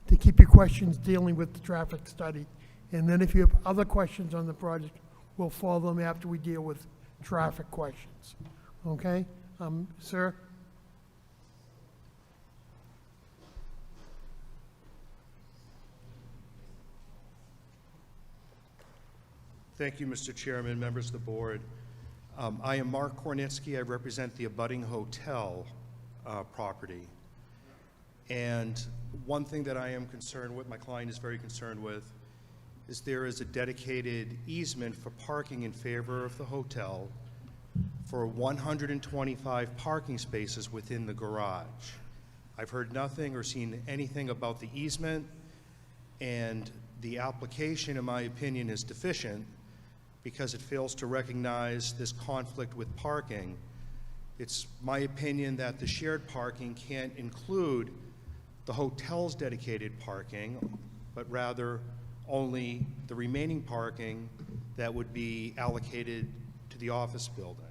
to keep your questions dealing with the traffic study. And then if you have other questions on the project, we'll follow them after we deal with traffic questions. Okay? Sir? Thank you, Mr. Chairman, members of the board. I am Mark Kornitsky. I represent the abutting hotel property. And one thing that I am concerned with, my client is very concerned with, is there is a dedicated easement for parking in favor of the hotel for 125 parking spaces within the garage. I've heard nothing or seen anything about the easement, and the application, in my opinion, is deficient because it fails to recognize this conflict with parking. It's my opinion that the shared parking can't include the hotel's dedicated parking, but rather only the remaining parking that would be allocated to the office building.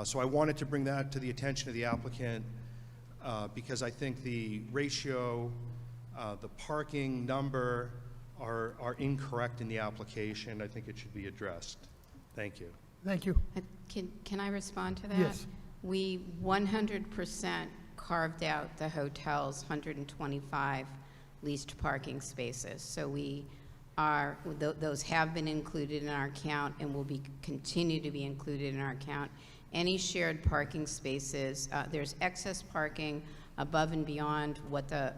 So I wanted to bring that to the attention of the applicant because I think the ratio, the parking number are incorrect in the application. I think it should be addressed. Thank you. Thank you. Can I respond to that? Yes. We 100% carved out the hotel's 125 leased parking spaces. So we are, those have been included in our count and will be, continue to be included in our count. Any shared parking spaces, there's excess parking above and beyond what the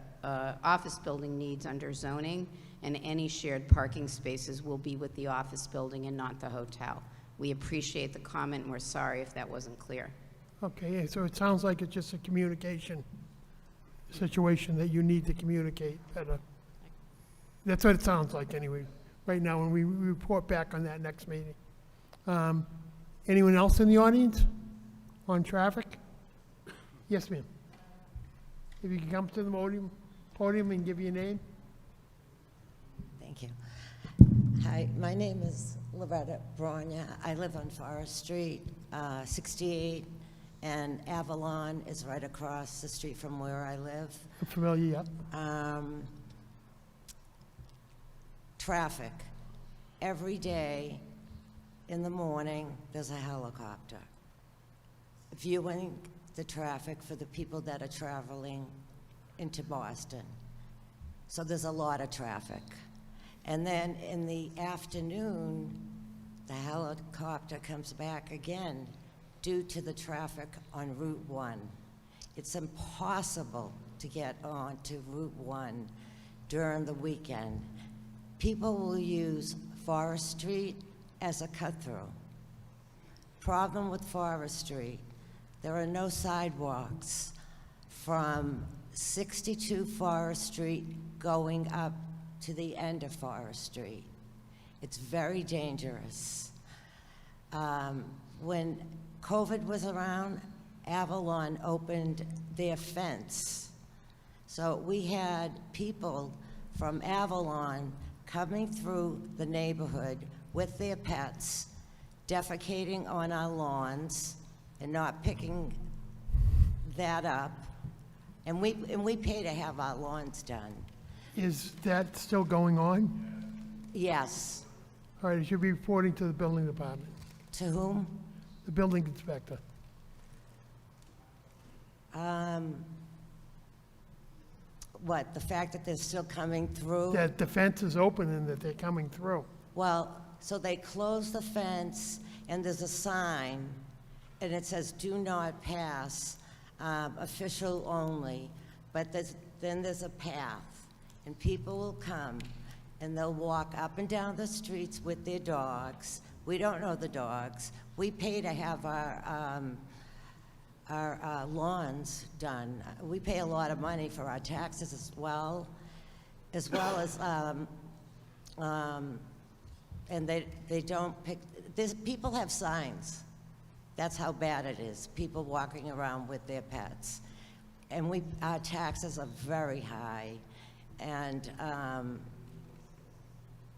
office building needs under zoning, and any shared parking spaces will be with the office building and not the hotel. We appreciate the comment, and we're sorry if that wasn't clear. Okay, yeah, so it sounds like it's just a communication situation that you need to communicate better. That's what it sounds like anyway, right now, when we report back on that next meeting. Anyone else in the audience on traffic? Yes, ma'am. If you can come to the podium and give your name. Thank you. Hi, my name is Loretta Bronya. I live on Forest Street, 68, and Avalon is right across the street from where I live. I'm familiar, yep. Traffic. Every day in the morning, there's a helicopter viewing the traffic for the people that are traveling into Boston. So there's a lot of traffic. And then in the afternoon, the helicopter comes back again due to the traffic on Route 1. It's impossible to get on to Route 1 during the weekend. People will use Forest Street as a cut-through. Problem with Forest Street, there are no sidewalks from 62 Forest Street going up to the end of Forest Street. It's very dangerous. When COVID was around, Avalon opened their fence. So we had people from Avalon coming through the neighborhood with their pets, defecating on our lawns and not picking that up. And we pay to have our lawns done. Is that still going on? Yes. All right, you should be reporting to the building department, To whom? the building inspector. What, the fact that they're still coming through? That the fence is open and that they're coming through. Well, so they close the fence, and there's a sign, and it says, "Do not pass, official only." But then there's a path, and people will come, and they'll walk up and down the streets with their dogs. We don't know the dogs. We pay to have our lawns done. We pay a lot of money for our taxes as well as and they don't pick, people have signs. That's how bad it is, people walking around with their pets. And our taxes are very high, and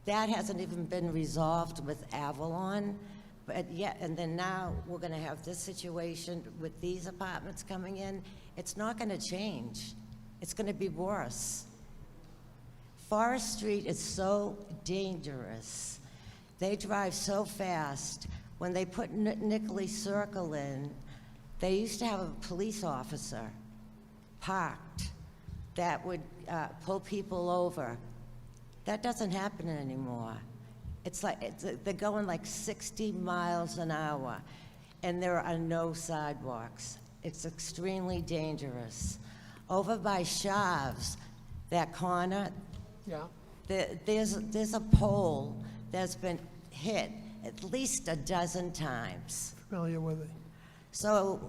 that hasn't even been resolved with Avalon, but yet, and then now we're gonna have this situation with these apartments coming in. It's not gonna change. It's gonna be worse. Forest Street is so dangerous. They drive so fast. When they put Nickley Circle in, they used to have a police officer parked that would pull people over. That doesn't happen anymore. It's like, they're going like 60 miles an hour, and there are no sidewalks. It's extremely dangerous. Over by Shavs, that corner, Yeah. there's a pole that's been hit at least a dozen times. Familiar with it. So,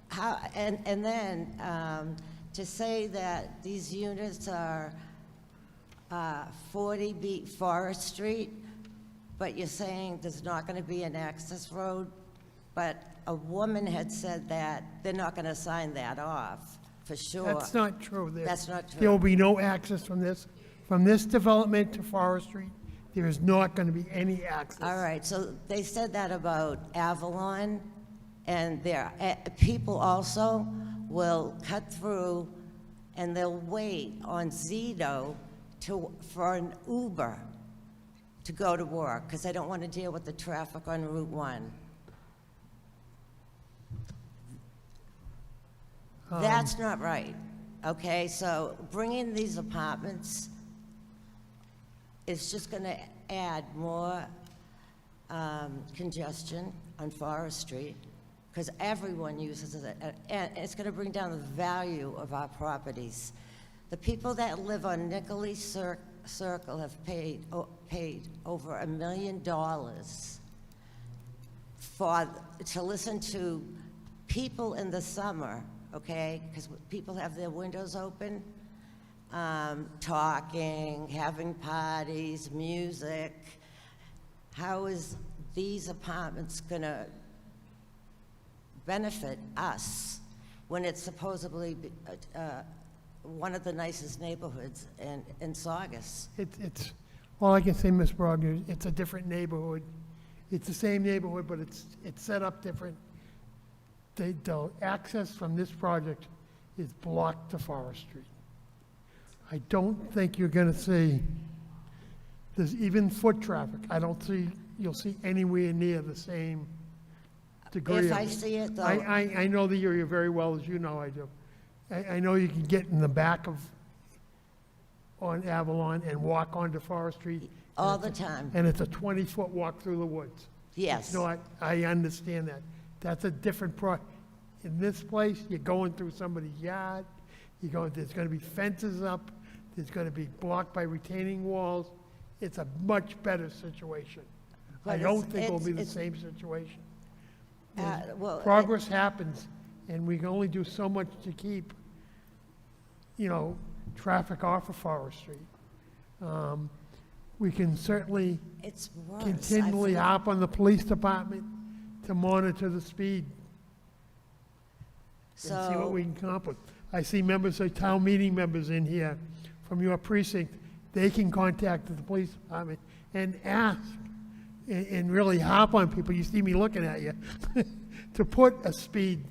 how, and then to say that these units are 40B Forest Street, but you're saying there's not going to be an access road, but a woman had said that they're not going to sign that off, for sure. That's not true. That's not There will true. be no access from this development to Forest Street. There is not going to be any access. All right, so they said that about Avalon, and people also will cut through and they'll wait on Zito for an Uber to go to work, because they don't want to deal with the traffic on Route 1. That's not right, okay? So bringing these apartments is just going to add more congestion on Forest Street, because everyone uses it, and it's going to bring down the value of our properties. The people that live on Nicolay Circle have paid over $1 million to listen to people in the summer, okay? Because people have their windows open, talking, having parties, music. How is these apartments gonna benefit us when it's supposedly one of the nicest neighborhoods in Saugus? It's, all I can say, Ms. Brogner, it's a different neighborhood. It's the same neighborhood, but it's set up different. The access from this project is blocked to Forest Street. I don't think you're gonna see, there's even foot traffic. I don't see, you'll see anywhere near the same degree If of I it. see it, though, I know the area very well, as you know I do. I know you can get in the back of, on Avalon and walk onto Forest Street. all the time, And it's a 20-foot walk through the woods. yes. No, I understand that. That's a different in this place, you're going through somebody's yard, there's gonna be fences up, there's gonna be blocked by retaining walls. It's a much better situation. I But don't it's- think it'll be the it's- same situation. Well, Progress happens, and we can only do so much to keep, traffic off of Forest Street. We can certainly it's worse. continually hop on the police department to monitor the speed and see what we can come up with. I see members of town meeting members in here from your precinct. They can contact the police department and ask and really hop on people. You see me looking at you to put a speed,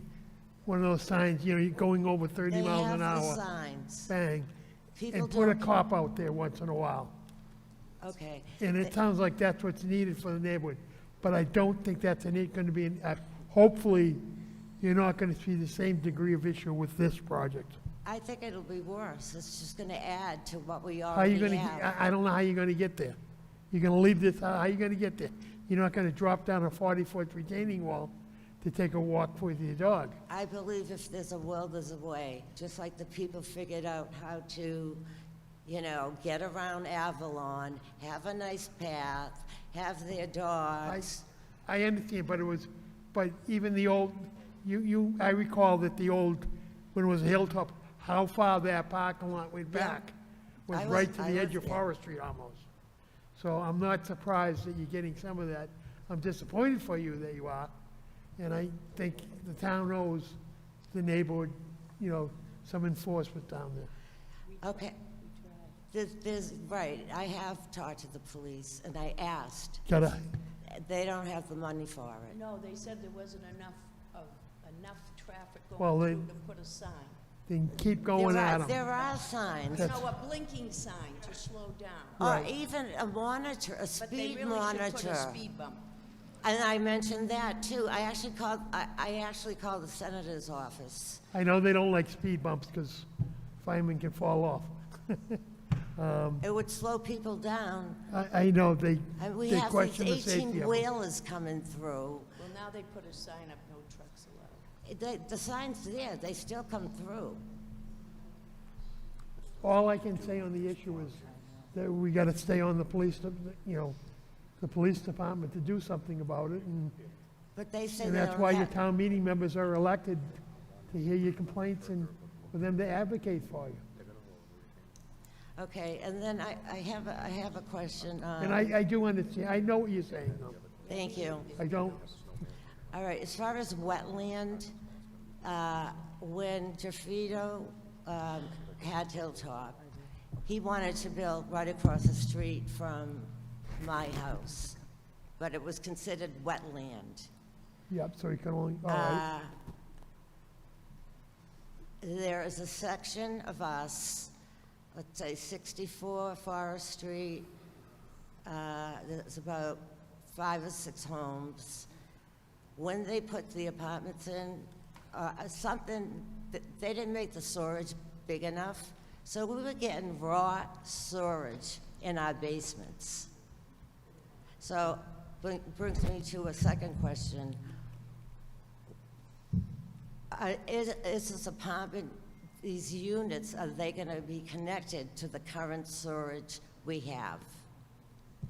one of those signs, you're going over 30 miles an They have the hour, signs. bang, People and put a don't, cop out there once in a while. okay. And it sounds like that's what's needed for the neighborhood. But I don't think that's going to be, hopefully, you're not going to see the same degree of issue with this project. I think it'll be worse. It's just going to add to what we How are you already going to, have. I don't know how you're going to get there. You're going to leave this, how are you going to get there? You're not going to drop down a 40-foot retaining wall to take a walk with your dog. I believe if there's a will, there's a way. Just like the people figured out how to, get around Avalon, have a nice path, have their dogs. I understand, but even the old, I recall that the old, when it was a hilltop, how far that parking lot went Yeah. back was I right to I the edge lived of there. Forest Street almost. So I'm not surprised that you're getting some of that. I'm disappointed for you that you are. And I think the town owes the neighborhood, some enforcement down there. Okay. Right, I have talked to the police, and I asked. Gotta, They don't have the money for it. No, they said there wasn't enough traffic Well, going they- through to put a sign. then keep going at them. There are signs, That's- No, a blinking sign to slow down. or Right. even a monitor, a But they speed really should put a monitor. speed bump. And I mentioned that too. I actually called the senator's office. I know they don't like speed bumps because firemen can fall off. It would slow people down. I know they And we they have question the these safety of them. 18-wheelers coming through. Well, now they put a sign up, no trucks allowed. The sign's there, they still come through. All I can say on the issue is that we got to stay on the police, the police department to do something about it, But they say and they that's don't why your have, town meeting members are elected, to hear your complaints and for them to advocate for you. okay, and then I have a question. And I do understand, I know what you're saying, though. Thank you. I don't, All right, as far as wetland, when Jafrito had Hilltop, he wanted to build right across the street from my house, but it was considered wetland. yep, so you can only, all right. There is a section of us, let's say 64 Forest Street, there's about 5 or 6 homes. When they put the apartments in, something they didn't make the storage big enough, so we were getting raw storage in our basements. So, brings me to a second question. Is this apartment, these units, are they gonna be connected to the current storage we have?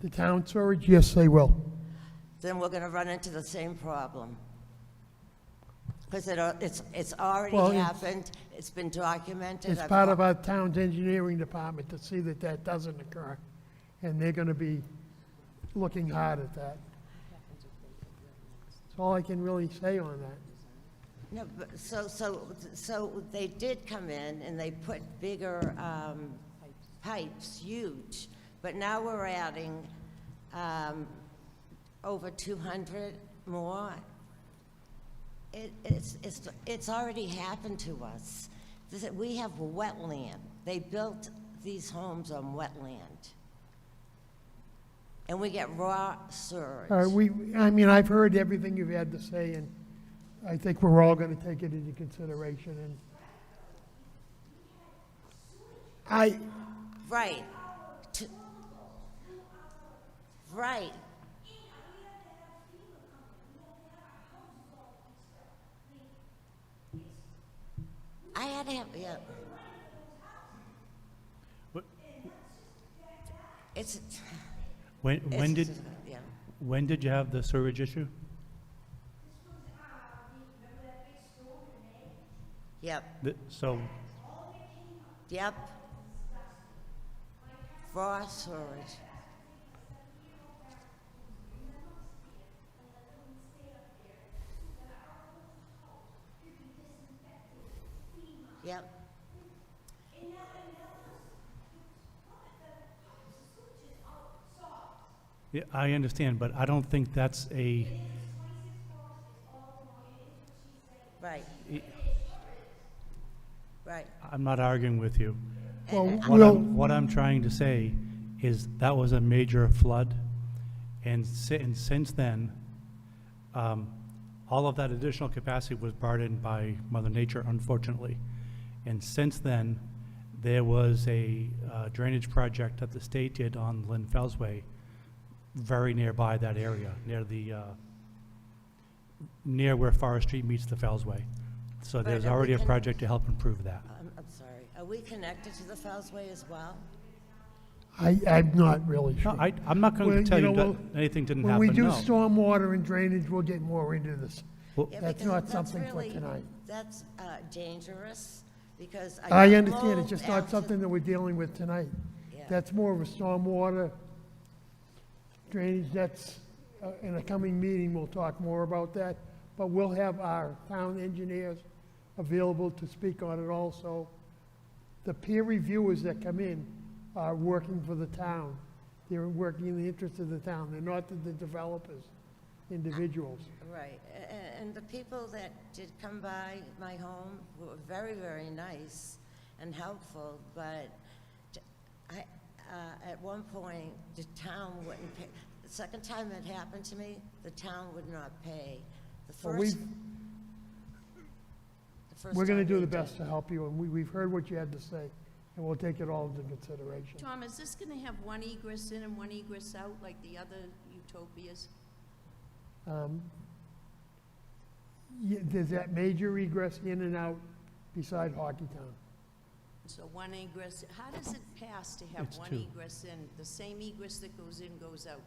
The town storage, yes, they will. Then we're gonna run into the same problem. Because it's already Well, happened, it's been documented. It's I've part got- of our town's engineering department to see that that doesn't occur, and they're gonna be looking hard at that. That's all I can really say on that. No, but so they did come in and they put bigger pipes, huge, but now we're adding over 200 more. It's already happened to us. We have wetland. They built these homes on wetland. And we get raw storage. I mean, I've heard everything you've had to say, and I think we're all gonna take it into consideration, and Right. Right. I had to have, yeah. What- It's. When it's- did, Yeah. when did you have the sewage issue? Yep, So, yep. Raw storage. Yep. yeah, I understand, but I don't think that's a, Right. Right. I'm not arguing with you. well, What I'm trying to say is that was a major flood, and since then, all of that additional capacity was brought in by Mother Nature, unfortunately. And since then, there was a drainage project that the state did on Lynn Fellsway, very nearby that area, near where Forest Street meets the Fellsway. So But there's are we already a con- project to help improve that. I'm sorry. Are we connected to the Fellsway as well? I'm not really sure. No, I'm not going Well, to tell you you know, that anything didn't When we happen, do no. stormwater and drainage, we'll get more into this. Well, Yeah, That's because not that's something for really- thank That's dangerous, because I got understand, it's mold just out not to- something that we're dealing with tonight. Yeah. That's more of a stormwater drainage, that's, in a coming meeting, we'll talk more about that. But we'll have our town engineers available to speak on it also. The peer reviewers that come in are working for the town. They're working in the interest of the town. They're not the developers, individuals. Right, and the people that did come by my home were very, very nice and helpful, but at one point, the town wouldn't pay. The second time it happened to me, the town would not pay. The Well, first. the first We're gonna time do they the best did. to help you, and we've heard what you had to say, and we'll take it all into consideration. Tom, is this gonna have one egress in and one egress out like the other utopias? There's that major egress in and out beside Hockeytown. So one egress, how does it pass to have It's one two. egress in? The same egress that goes in goes out?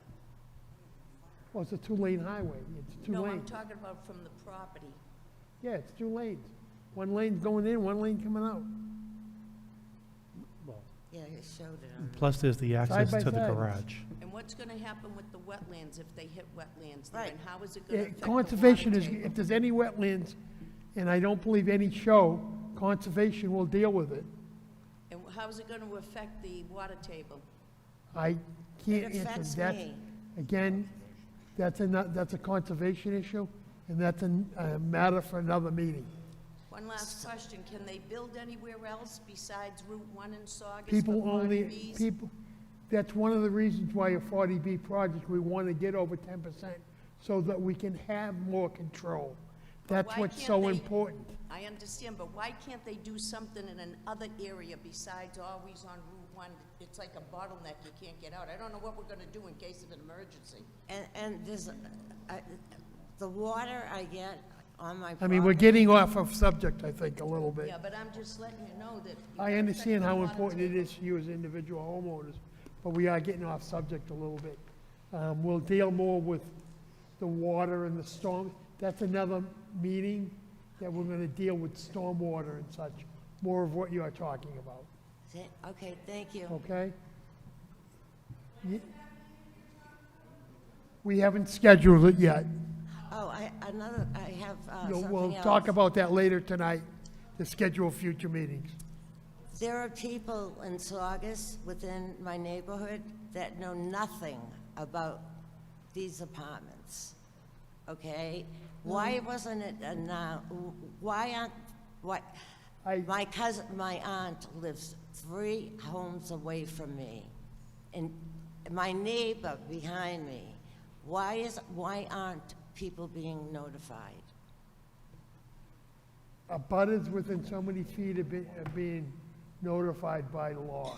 Well, it's a two-lane highway, it's two No, I'm lanes. talking about from the property. Yeah, it's two lanes. One lane's going in, one lane coming out. Yeah, you showed it on. Plus, there's the access by to the side. garage. And what's gonna happen with the wetlands if they hit wetlands there? Right. And how is it gonna affect the Conservation water is, table? if there's any wetlands, and I don't believe any show, conservation will deal with it. And how is it gonna affect the water table? I It can't answer affects that. me. Again, that's a conservation issue, and that's a matter for another meeting. One last question, can they build anywhere else besides Route 1 in Saugus for People only, 40Bs? people, that's one of the reasons why a 40B project, we want to get over 10%, so that we can have more control. That's why what's can't so they- important. I understand, but why can't they do something in another area besides always on Route 1? It's like a bottleneck, you can't get out. I don't know what we're gonna do in case of an emergency. And there's, the water I get on my I property. mean, we're getting off of subject, I think, a little bit. Yeah, but I'm just letting you know that. you I gotta understand affect how the water important it table. is to you as individual homeowners, but we are getting off subject a little bit. We'll deal more with the water and the storm. That's another meeting that we're gonna deal with stormwater and such, more of what you are talking about, Okay, thank you. okay? We haven't scheduled it yet. Oh, I have something We'll else. talk about that later tonight, to schedule future meetings. There are people in Saugus within my neighborhood that know nothing about these apartments, okay? Why wasn't it announced, my aunt lives 3 homes away from me, and my neighbor behind me, why aren't people being notified? Abutters within so many feet of being notified by law,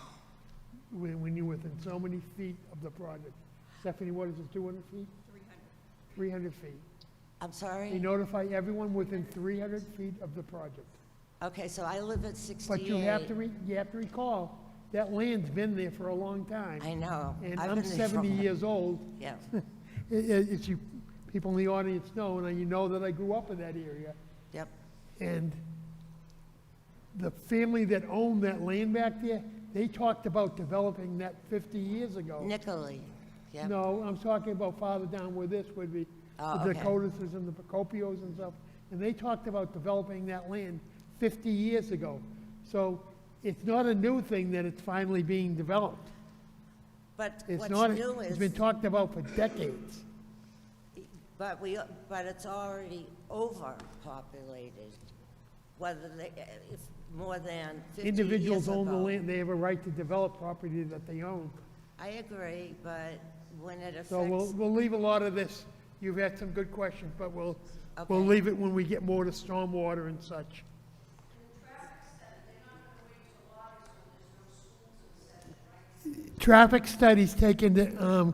when you're within so many feet of the project. Stephanie, what is it, 200 feet? 300 feet. I'm They sorry? notify everyone within 300 feet of the project. Okay, so I live at 68. But you have to recall, that land's been there for a long time. I know. And I've I'm been there for 70 a- years old. Yeah, It's you, people in the audience know, and you know that I grew up in that area. yep. And the family that owned that land back there, they talked about developing that 50 years ago. Nicoli, yep. No, I'm talking about farther down where this would be, Oh, the okay. Dakotas and the Procopios and stuff. And they talked about developing that land 50 years ago. So it's not a new thing that it's finally being developed. But It's what's not, new it's is, been talked about for decades. but it's already overpopulated, whether they, if more than 50 years ago. Individuals own the land, they have a right to develop property that they own. I agree, but when it affects. So we'll leave a lot of this. You've had some good questions, but we'll Okay. leave it when we get more to stormwater and such. Traffic studies take into,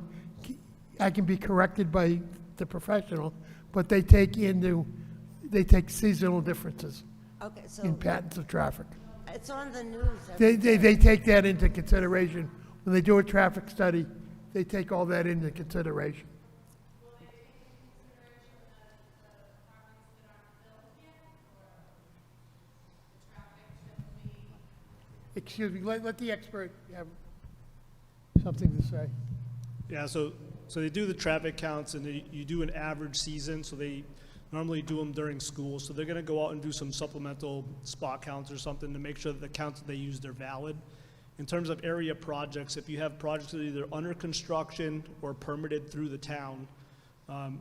I can be corrected by the professional, but they take seasonal differences Okay, so in patterns of traffic. it's on the news every They day. take that into consideration. When they do a traffic study, they take all that into consideration. Excuse me, let the expert have something to say. Yeah, so they do the traffic counts, and you do an average season, so they normally do them during school. So they're gonna go out and do some supplemental spot counts or something to make sure that the counts that they used are valid. In terms of area projects, if you have projects that are either under construction or permitted through the town,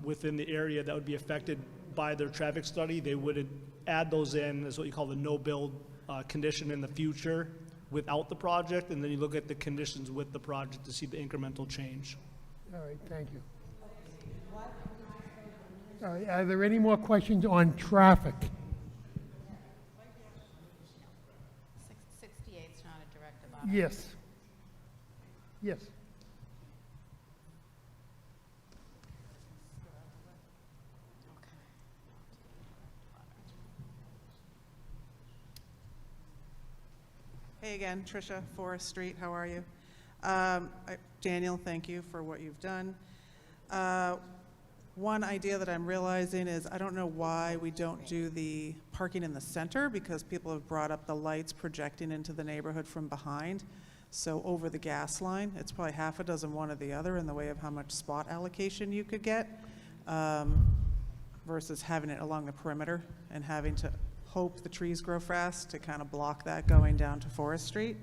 within the area that would be affected by their traffic study, they would add those in as what you call the no-build condition in the future without the project, and then you look at the conditions with the project to see the incremental change. All right, thank you. All right, are there any more questions on traffic? 68's not a direct abutter. Yes. Yes. Hey again, Tricia, Forest Street, how are you? Daniel, thank you for what you've done. One idea that I'm realizing is I don't know why we don't do the parking in the center, because people have brought up the lights projecting into the neighborhood from behind. So over the gas line, it's probably half a dozen one or the other in the way of how much spot allocation you could get, versus having it along the perimeter and having to hope the trees grow fast to kind of block that going down to Forest Street.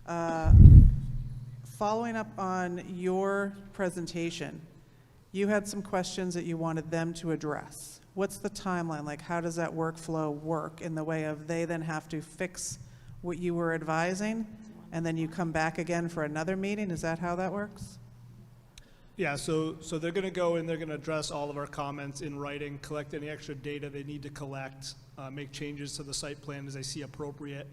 Following up on your presentation, you had some questions that you wanted them to address. What's the timeline? Like, how does that workflow work in the way of they then have to fix what you were advising, and then you come back again for another meeting? Is that how that works? Yeah, so they're gonna go and they're gonna address all of our comments in writing, collect any extra data they need to collect, make changes to the site plan as they see appropriate,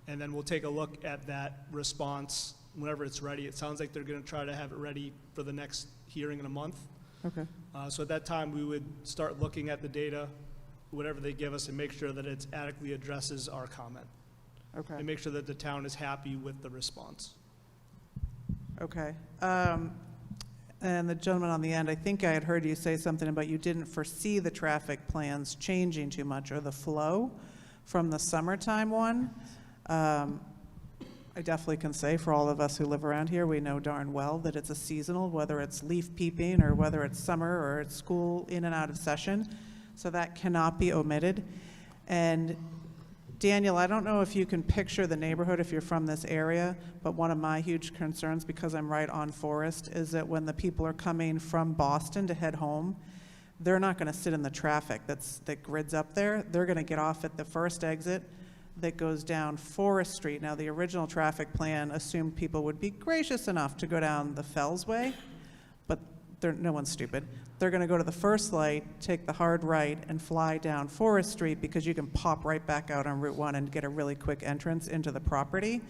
and then we'll take a look at that response whenever it's ready. It sounds like they're gonna try to have it ready for the next hearing in a month. Okay, So at that time, we would start looking at the data, whatever they give us, and make sure that it adequately addresses our comment, okay, and make sure that the town is happy with the response. okay. And the gentleman on the end, I think I had heard you say something about you didn't foresee the traffic plans changing too much, or the flow from the summertime one. I definitely can say, for all of us who live around here, we know darn well that it's a seasonal, whether it's leaf peeping or whether it's summer or it's school in and out of session. So that cannot be omitted. And Daniel, I don't know if you can picture the neighborhood if you're from this area, but one of my huge concerns, because I'm right on Forest, is that when the people are coming from Boston to head home, they're not going to sit in the traffic that grids up there. They're going to get off at the first exit that goes down Forest Street. Now, the original traffic plan assumed people would be gracious enough to go down the Fells Way, but no one's stupid. They're going to go to the first light, take the hard right, and fly down Forest Street, because you can pop right back out on Route 1 and get a really quick entrance into the property.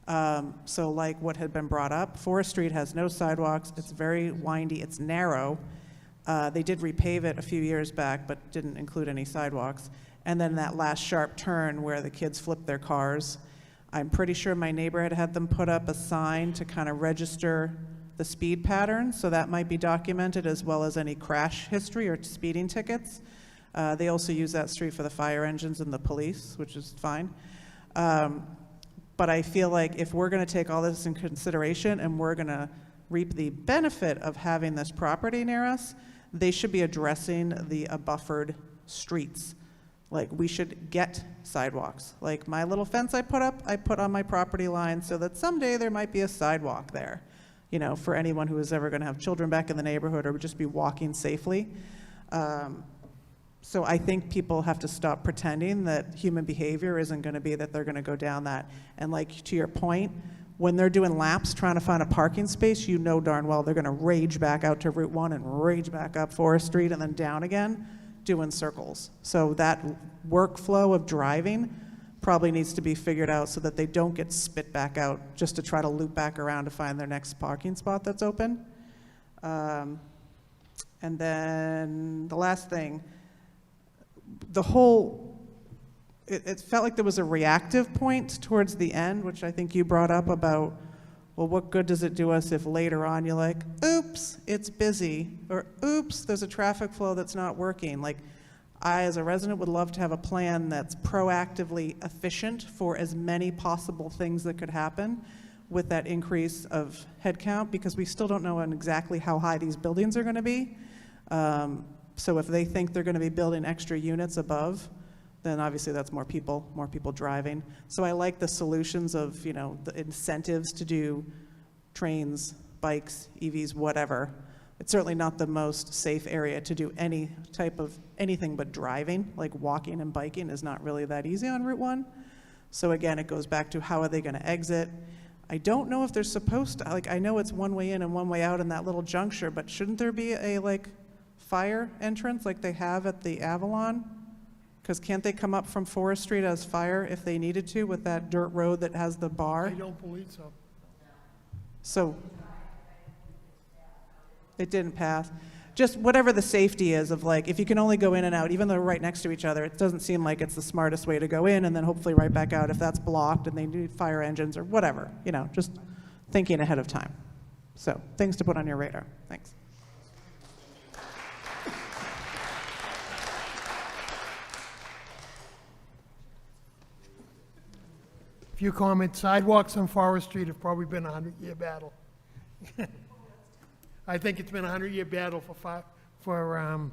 So like what had been brought up, Forest Street has no sidewalks. It's very windy. It's narrow. They did repave it a few years back, but didn't include any sidewalks. And then that last sharp turn where the kids flip their cars, I'm pretty sure my neighbor had them put up a sign to kind of register the speed pattern, so that might be documented, as well as any crash history or speeding tickets. They also use that street for the fire engines and the police, which is fine. But I feel like if we're going to take all this in consideration and we're going to reap the benefit of having this property near us, they should be addressing the buffered streets. Like, we should get sidewalks. Like, my little fence I put up, I put on my property line so that someday there might be a sidewalk there, you know, for anyone who is ever going to have children back in the neighborhood or just be walking safely. So I think people have to stop pretending that human behavior isn't going to be that they're going to go down that. And like, to your point, when they're doing laps trying to find a parking space, you know darn well they're going to rage back out to Route 1 and rage back up Forest Street and then down again, doing circles. So that workflow of driving probably needs to be figured out so that they don't get spit back out just to try to loop back around to find their next parking spot that's open. And then the last thing, it felt like there was a reactive point towards the end, which I think you brought up about, well, what good does it do us if later on you're like, oops, it's busy, or oops, there's a traffic flow that's not working. Like, I, as a resident, would love to have a plan that's proactively efficient for as many possible things that could happen with that increase of headcount, because we still don't know exactly how high these buildings are going to be. So if they think they're going to be building extra units above, then obviously that's more people driving. So I like the solutions of, you know, the incentives to do trains, bikes, EVs, whatever. It's certainly not the most safe area to do any type of anything but driving. Like, walking and biking is not really that easy on Route 1. So again, it goes back to, how are they going to exit? I don't know if they're supposed to, like, I know it's one way in and one way out in that little juncture, but shouldn't there be a, like, fire entrance like they have at the Avalon? Because can't they come up from Forest Street as fire if they needed to with that dirt road that has the bar? I don't believe so. So it didn't pass. Just whatever the safety is of, like, if you can only go in and out, even though they're right next to each other, it doesn't seem like it's the smartest way to go in and then hopefully right back out if that's blocked and they need fire engines or whatever, you know, just thinking ahead of time. So things to put on your radar. Thanks. If you comment, sidewalks on Forest Street have probably been a 100-year battle. I think it's been a 100-year battle for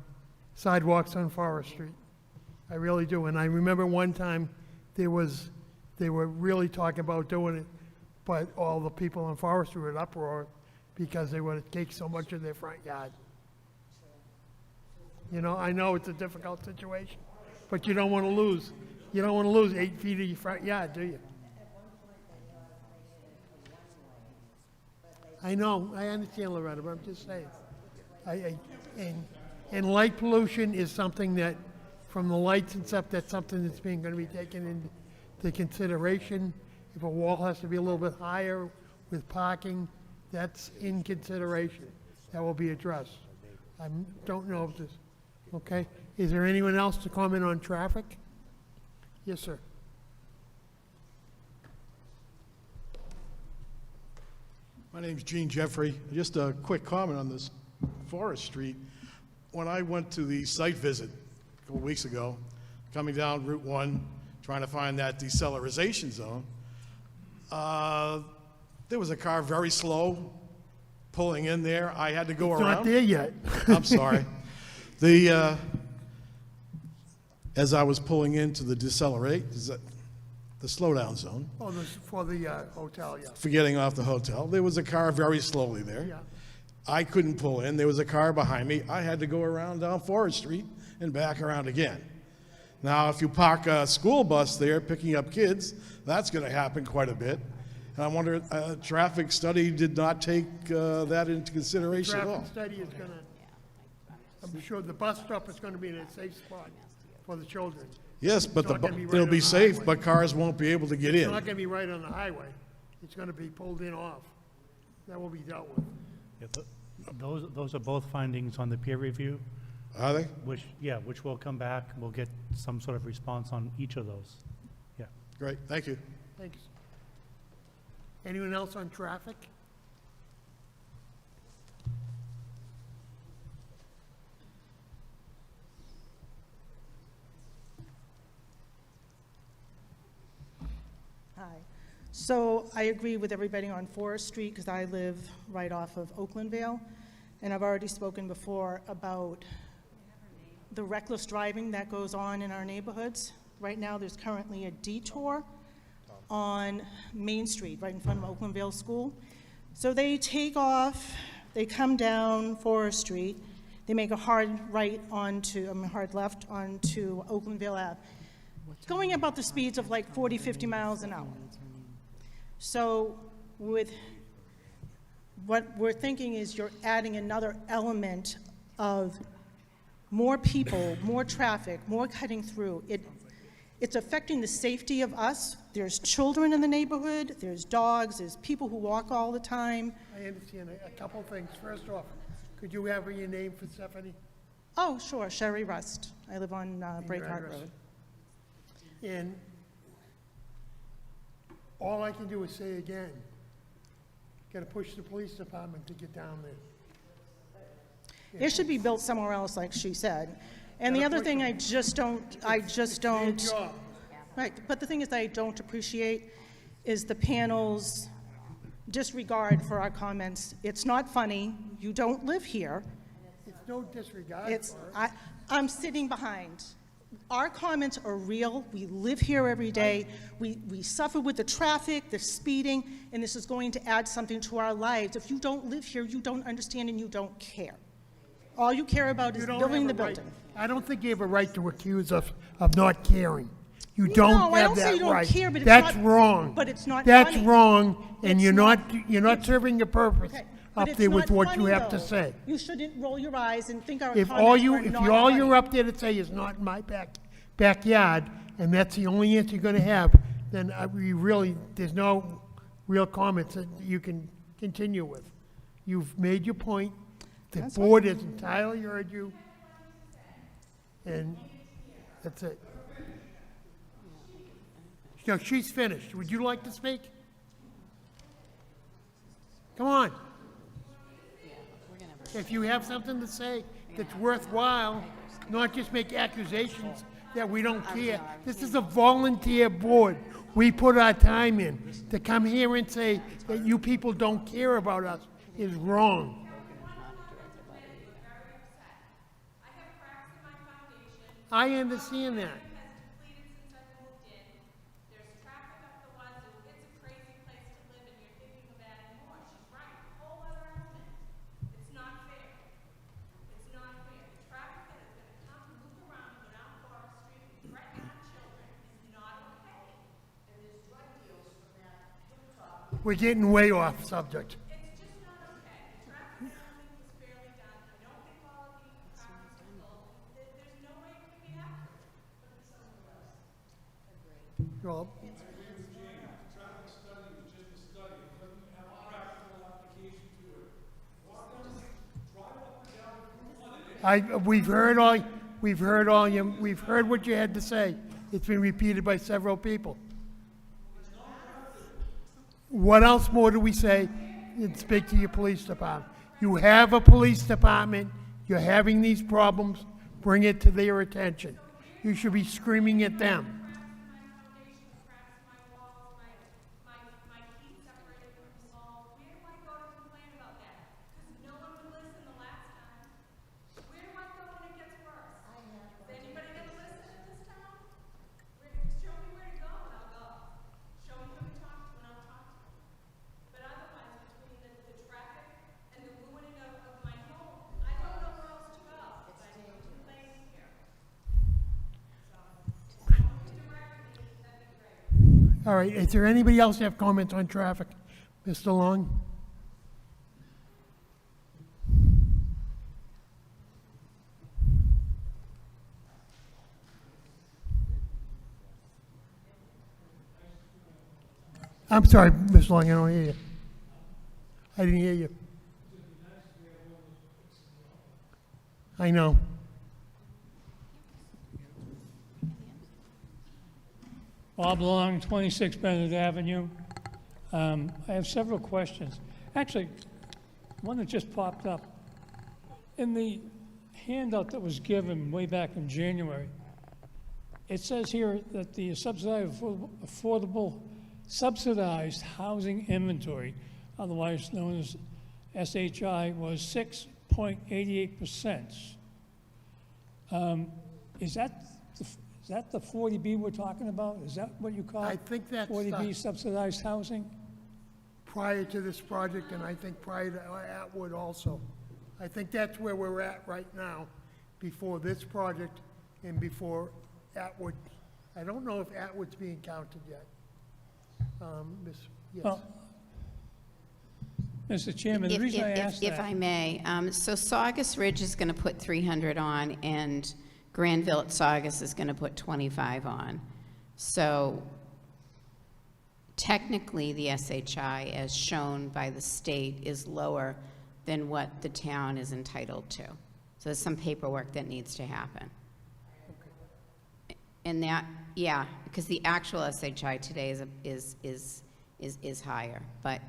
sidewalks on Forest Street. I really do. And I remember one time they were really talking about doing it, but all the people on Forest Street were in uproar because they would take so much of their front yard. You know, I know it's a difficult situation, but you don't want to lose. You don't want to lose 8 feet of your front yard, do you? I know, I understand, Loretta, but I'm just saying. And light pollution is something that, from the lights and stuff, that's something that's gonna be taken into consideration. If a wall has to be a little bit higher with parking, that's in consideration. That will be addressed. I don't know if this, okay? Is there anyone else to comment on traffic? Yes, sir. My name's Gene Jeffrey. Just a quick comment on this Forest Street. When I went to the site visit a couple weeks ago, coming down Route 1, trying to find that decelerization zone, there was a car very slow pulling in there. I had to go It's around. not there yet. I'm sorry. As I was pulling into the the slowdown zone, Oh, this is for the hotel, yeah. for getting off the hotel, there was a car very slowly there. Yeah. I couldn't pull in. There was a car behind me. I had to go around down Forest Street and back around again. Now, if you park a school bus there picking up kids, that's going to happen quite a bit. And I wonder, a traffic study did not take that into consideration at all. Traffic study is gonna, I'm sure the bus stop is gonna be in a safe spot for the children. Yes, but It's not gonna be right it'll on be the safe, highway. but cars won't be able to get It's in. not gonna be right on the highway. It's gonna be pulled in off. That will be dealt with. Yeah, those are both findings on the peer review, Are they? which will come back. We'll get some sort of response on each of those. Yeah. Great, thank you. Thanks. Anyone else on traffic? Hi. So I agree with everybody on Forest Street because I live right off of Oaklandvale. And I've already spoken before about the reckless driving that goes on in our neighborhoods. Right now, there's currently a detour on Main Street, right in front of Oaklandvale School. So they take off, they come down Forest Street, they make a hard right onto, hard left onto Oaklandvale Ave, going about the speeds of like 40, 50 miles an hour. So with what we're thinking is you're adding another element of more people, more traffic, more cutting through. It's affecting the safety of us. There's children in the neighborhood, there's dogs, there's people who walk all the time. I understand a couple things. First off, could you have your name for Stephanie? Oh, sure, Sherry Rust. I live on Breakheart address. Road. And all I can do is say again, gotta push the police department to get down there. It should be built somewhere else, like she said. And the other thing I just don't, Their job. right, but the thing is that I don't appreciate is the panel's disregard for our comments. It's not funny. You don't live here. It's no disregard It's, for it. I'm sitting behind. Our comments are real. We live here every day. We suffer with the traffic, the speeding, and this is going to add something to our lives. If you don't live here, you don't understand and you don't care. All you care about is You don't building the have a right- building. I don't think you have a right to accuse us of not caring. You No, don't I have don't say that you don't right. care, but it's That's not- wrong. but it's not That's funny. wrong, and It's you're not- not serving your purpose Okay, up but it's there with not what you funny, have to though. say. You shouldn't roll your eyes and think our If comments all are you, not you're funny. up there to say is not in my backyard, and that's the only answer you're gonna have, then we really, there's no real comments that you can continue with. You've made your point. The That's board has entirely heard you. And that's it. No, she's finished. Would you like to speak? Come on. If you have something to say that's worthwhile, not just make accusations that we don't care. This is a volunteer board. We put our time in. To come here and say that you people don't care about us is wrong. I understand that. We're getting way off subject. Well, we've heard what you had to say. It's been repeated by several people. What else more do we say? And speak to your police department. You have a police department, you're having these problems, bring it to their attention. You should be screaming at them. All right, is there anybody else have comments on traffic? Mr. Long? I'm sorry, Ms. Long, I don't hear you. I didn't hear you. I know. Bob Long, 26 Bennett Avenue. I have several questions. Actually, one that just popped up. In the handout that was given way back in January, it says here that the subsidized housing inventory, otherwise known as SHI, was 6.88%. Is that the 40B we're talking about? Is that what you call I think that's 40B subsidized housing? prior to this project, and I think prior to Atwood also. I think that's where we're at right now, before this project and before Atwood. I don't know if Atwood's being counted yet. Yes. Well, Mr. Chairman, the reason I asked that... If I may, so Saugus Ridge is going to put 300 on, and Granville at Saugus is going to put 25 on. So technically, the SHI, as shown by the state, is lower than what the town is entitled to. So there's some paperwork that needs to happen. And that, yeah, because the actual SHI today is higher, but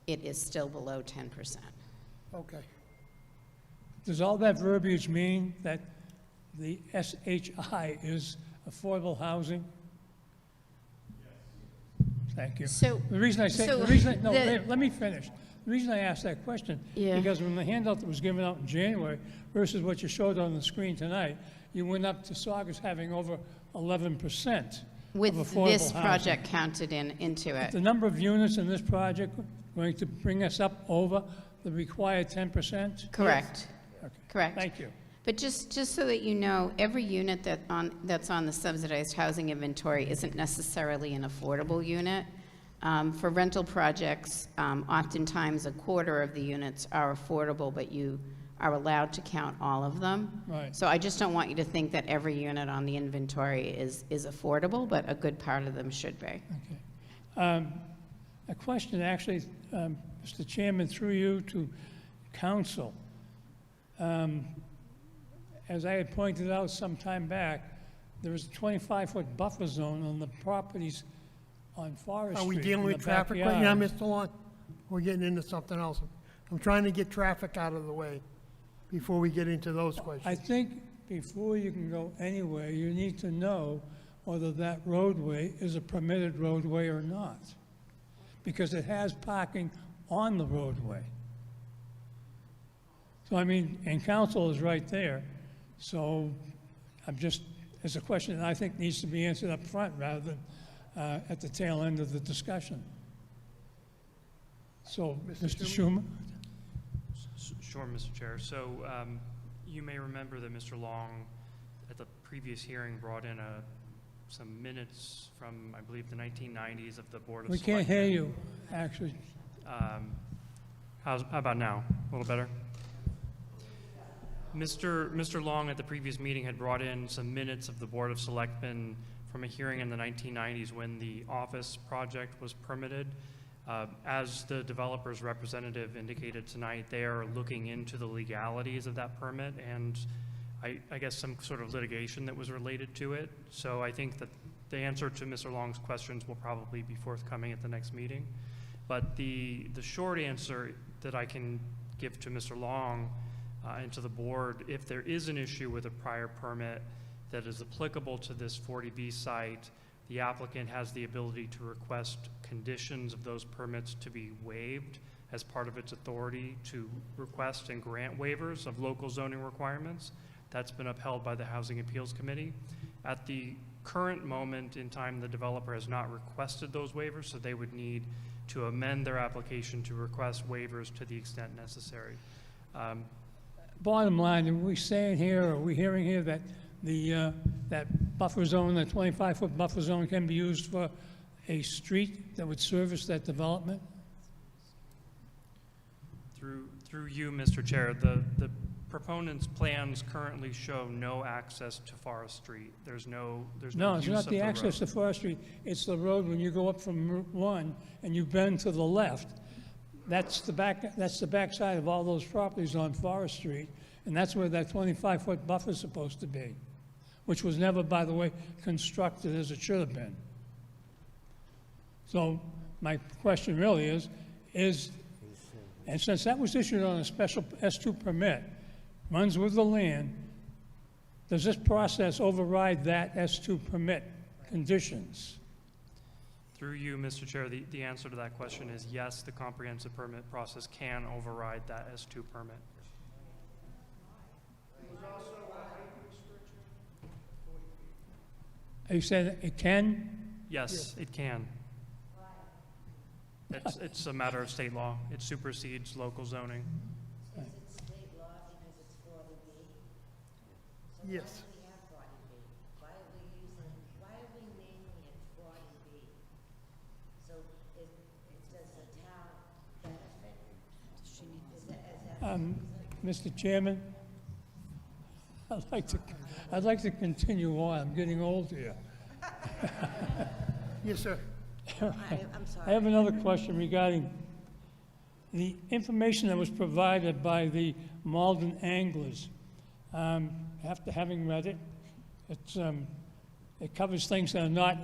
it is still below 10%. Okay. Does all that verbiage mean that the SHI is affordable housing? Thank you. So- The reason I say, so the reason, no, the- let me finish. The reason I asked that question, Yeah. because when the handout that was given out in January versus what you showed on the screen tonight, you went up to Saugus having over 11% of With affordable this housing. project counted into it. The number of units in this project going to bring us up over the required 10%? Correct. Okay. Correct. Thank you. But just so that you know, every unit that's on the subsidized housing inventory isn't necessarily an affordable unit. For rental projects, oftentimes a quarter of the units are affordable, but you are allowed to count all of them. Right. So I just don't want you to think that every unit on the inventory is affordable, but a good part of them should be. Okay. A question, actually, Mr. Chairman, through you to council. As I had pointed out some time back, there is a 25-foot buffer zone on the properties on Forest Are we Street dealing in with the traffic right now, backyard. Mr. Long? We're getting into something else. I'm trying to get traffic out of the way before we get into those I questions. think before you can go anywhere, you need to know whether that roadway is a permitted roadway or not, because it has parking on the roadway. So, I mean, and council is right there, so it's a question that I think needs to be answered up front rather than at the tail end of the discussion. So, Mr. Schumer? Sure, Mr. Chair. So you may remember that Mr. Long, at the previous hearing, brought in some minutes from, I believe, the 1990s of the Board of We Selectmen. can't hear you, actually. How about now? A little better? Mr. Long, at the previous meeting, had brought in some minutes of the Board of Selectmen from a hearing in the 1990s when the office project was permitted. As the developer's representative indicated tonight, they are looking into the legalities of that permit and I guess some sort of litigation that was related to it. So I think that the answer to Mr. Long's questions will probably be forthcoming at the next meeting. But the short answer that I can give to Mr. Long and to the board, if there is an issue with a prior permit that is applicable to this 40B site, the applicant has the ability to request conditions of those permits to be waived as part of its authority to request and grant waivers of local zoning requirements. That's been upheld by the Housing Appeals Committee. At the current moment in time, the developer has not requested those waivers, so they would need to amend their application to request waivers to the extent necessary. Bottom line, are we saying here, are we hearing here that the, that buffer zone, the 25-foot buffer zone can be used for a street that would service that development? Through you, Mr. Chair, the proponent's plans currently show no access to Forest Street. There's no use No, it's not of the access to road. Forest Street. It's the road when you go up from Route 1 and you bend to the left. That's the back side of all those properties on Forest Street, and that's where that 25-foot buffer is supposed to be, which was never, by the way, constructed as it should have been. So my question really is, and since that was issued on a special S2 permit, runs with the land, does this process override that S2 permit conditions? Through you, Mr. Chair, the answer to that question is yes, the comprehensive permit process can override that S2 permit. Are you saying it can? Yes, it can. It's a matter of state law. It supersedes local zoning. Is it state law because it's 40B? So Yes. why do we have 40B? Why are we naming it 40B? So does the town benefit? Is that Mr. Chairman, I'd like to continue on. I'm getting old here. Yes, sir. I'm I sorry. have another question regarding the information that was provided by the Malden anglers. After having read it, it covers things that are not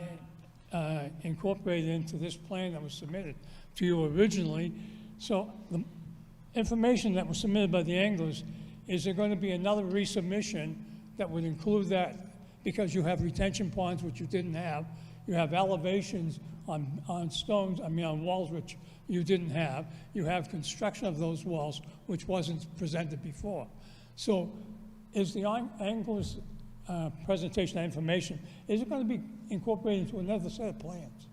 incorporated into this plan that was submitted to you originally. So the information that was submitted by the anglers, is there going to be another resubmission that would include that? Because you have retention ponds, which you didn't have. You have elevations on stones, on walls, which you didn't have. You have construction of those walls, which wasn't presented before. So is the anglers' presentation of information, is it going to be incorporated into another set of plans?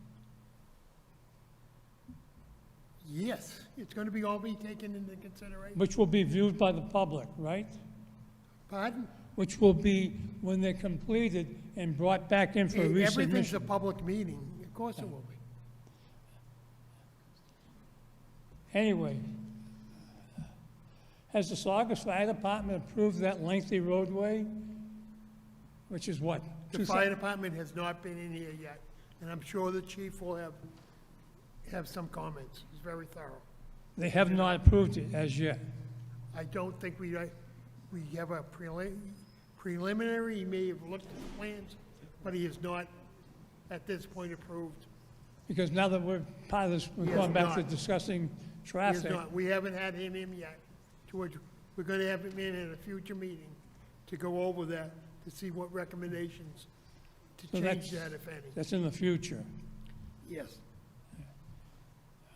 Yes, it's going to be all be taken into consideration. Which will be viewed by the public, right? Pardon? Which will be, when they're completed and brought back in for Everything's a resubmission. public meeting. Of course it will be. Anyway, has the Saugus Fire Department approved that lengthy roadway? Which is what? The fire department has not been in here yet, and I'm sure the chief will have some comments. He's very thorough. They have not approved it as yet. I don't think we have a preliminary, he may have looked at the plans, but he has not, at this point, approved. Because now that we're part of this, He we're has going back to not. discussing He has traffic. not. We haven't had him in yet. George, we're gonna have him in at a future meeting to go over that, to see what recommendations to So change that's- that, if any. That's in the future. Yes.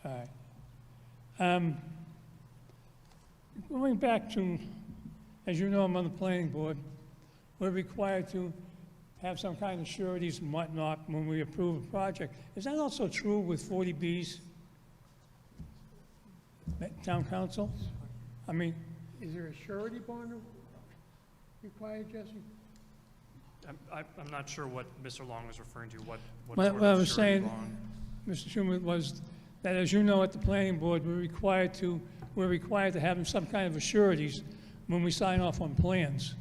All right. Going back to, as you know, I'm on the planning board, we're required to have some kind of sureties and whatnot when we approve a project. Is that also true with 40Bs? Town council? I mean, Is there a surety bond required, Jesse? I'm not sure what Mr. Long was referring to, what what sort I of was surety saying, bond. Mr. Schumer, was that, as you know, at the planning board, we're required to have some kind of sureties when we sign off on plans.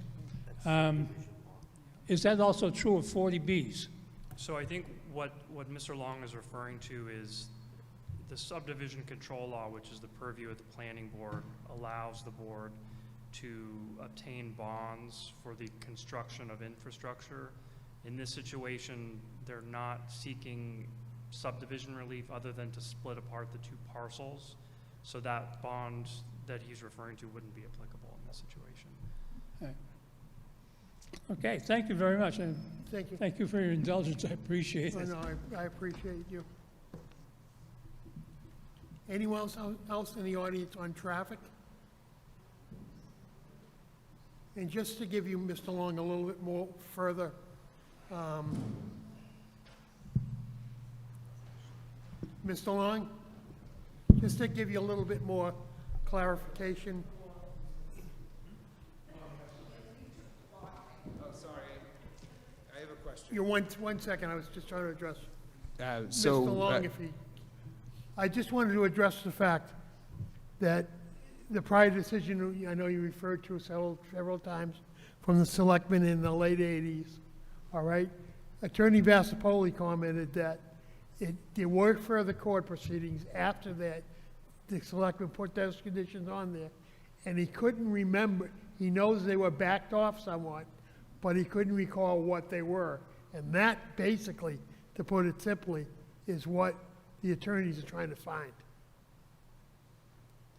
Is that also true of 40Bs? So I think what Mr. Long is referring to is the subdivision control law, which is the purview of the planning board, allows the board to obtain bonds for the construction of infrastructure. In this situation, they're not seeking subdivision relief other than to split apart the two parcels. So that bond that he's referring to wouldn't be applicable in this situation. Okay, thank you very much, and Thank you. thank you for your indulgence, I appreciate Oh, it. no, I appreciate you. Anyone else in the audience on traffic? And just to give you, Mr. Long, a little bit more further, Mr. Long, just to give you a little bit more clarification. Oh, sorry. I have a question. You, one second, I was just trying to address So, Mr. Long, if he, I just wanted to address the fact that the prior decision, I know you referred to several times, from the selectmen in the late 80s, all right? Attorney Vassapoli commented that there were further court proceedings after that. The selectmen put those conditions on there, and he couldn't remember. He knows they were backed off somewhat, but he couldn't recall what they were. And that, basically, to put it simply, is what the attorneys are trying to find.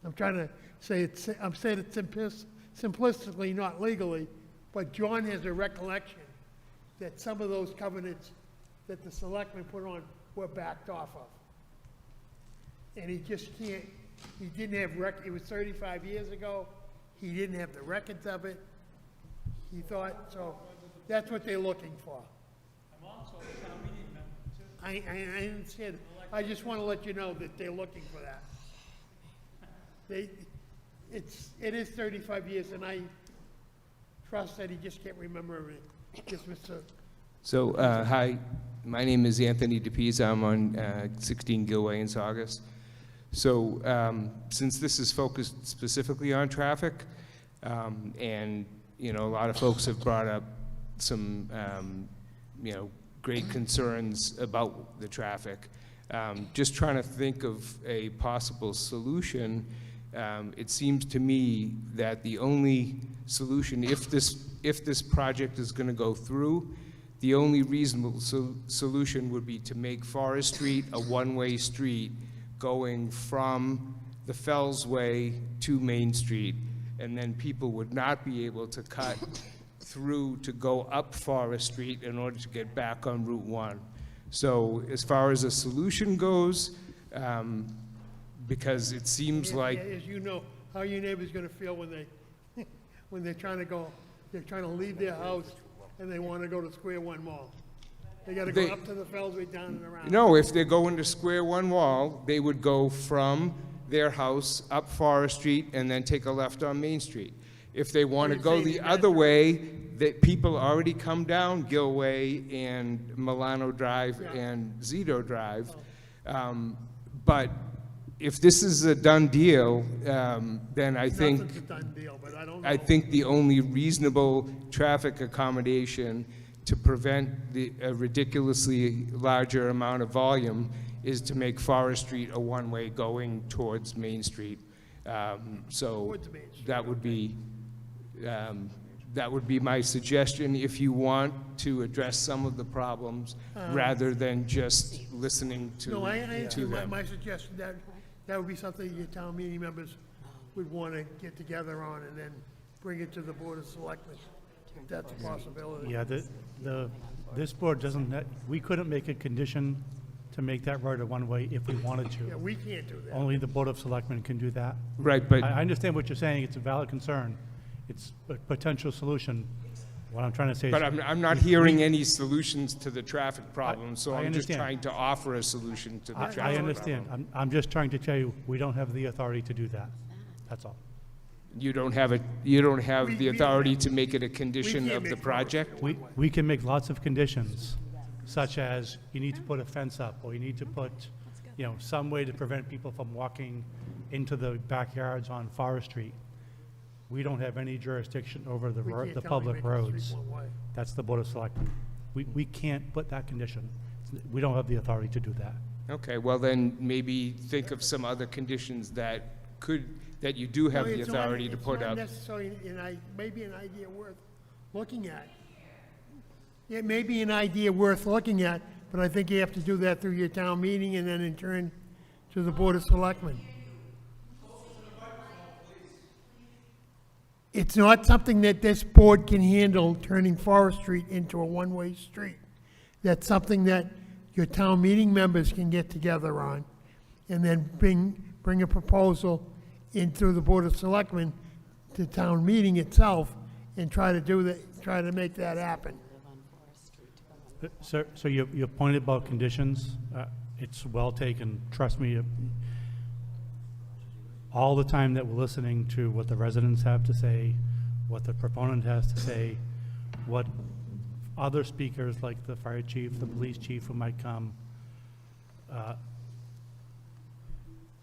I'm trying to say it, I'm saying it simplistically, not legally, but John has a recollection that some of those covenants that the selectmen put on were backed off of. And he just can't, he didn't have it was 35 years ago, he didn't have the records of it, he thought, so that's what they're looking for. I'm also a town meeting member, too. I understand, I just want to let you know that they're looking for that. It is 35 years, and I trust that he just can't remember everything. Just Mr. So, hi, my name is Anthony DePisa. I'm on 16 Gilway in Saugus. So, since this is focused specifically on traffic, and, you know, a lot of folks have brought up some, you know, great concerns about the traffic, just trying to think of a possible solution. It seems to me that the only solution, if this project is going to go through, the only reasonable solution would be to make Forest Street a one-way street going from the Fells Way to Main Street, and then people would not be able to cut through to go up Forest Street in order to get back on Route 1. So as far as a solution goes, because it seems like... As you know, how are your neighbors going to feel when they, when they're trying to leave their house and they want to go to Square One Mall? They got to go up to the Fellsway, down and around. No, if they're going to Square One Wall, they would go from their house up Forest Street and then take a left on Main Street. If they want to go the other way, that people already come down Gilway and Milano Drive and Zito Drive. But if this is a done deal, then I think Nothing's a done deal, but I don't know. I think the only reasonable traffic accommodation to prevent a ridiculously larger amount of volume is to make Forest Street a one-way going towards Main Street. So that would be my suggestion if you want to address some of the problems rather than just listening to No, I answer them. my suggestion that would be something your town meeting members would want to get together on and then bring it to the Board of Selectmen. If that's a possibility. Yeah, this board doesn't, we couldn't make a condition to make that road a one-way if we wanted to. Yeah, we can't do that. Only the Board of Selectmen can do that. Right, but I understand what you're saying, it's a valid concern, it's a potential solution. What I'm trying to say is... But I'm not hearing any solutions to the traffic problem, so I I'm just understand. trying to offer a solution to the traffic problem. I understand. I'm just trying to tell you, we don't have the authority to do that. That's all. You don't have the authority to make it a condition of the project? We can make lots of conditions, such as you need to put a fence up, or you need to put, you know, some way to prevent people from walking into the backyards on Forest Street. We don't have any jurisdiction over the We can't tell them public make the street roads. one way. That's the Board of Selectmen. We can't put that condition. We don't have the authority to do that. Okay, well then, maybe think of some other conditions that you do have No, the it's not- authority to put It's not up. necessarily, maybe an idea worth looking at. It may be an idea worth looking at, but I think you have to do that through your town meeting and then in turn to the Board of Selectmen. It's not something that this board can handle, turning Forest Street into a one-way street. That's something that your town meeting members can get together on, and then bring a proposal in through the Board of Selectmen to town meeting itself, and try to make that happen. Sir, so your point about conditions, it's well taken. Trust me, all the time that we're listening to what the residents have to say, what the proponent has to say, what other speakers like the fire chief, the police chief who might come.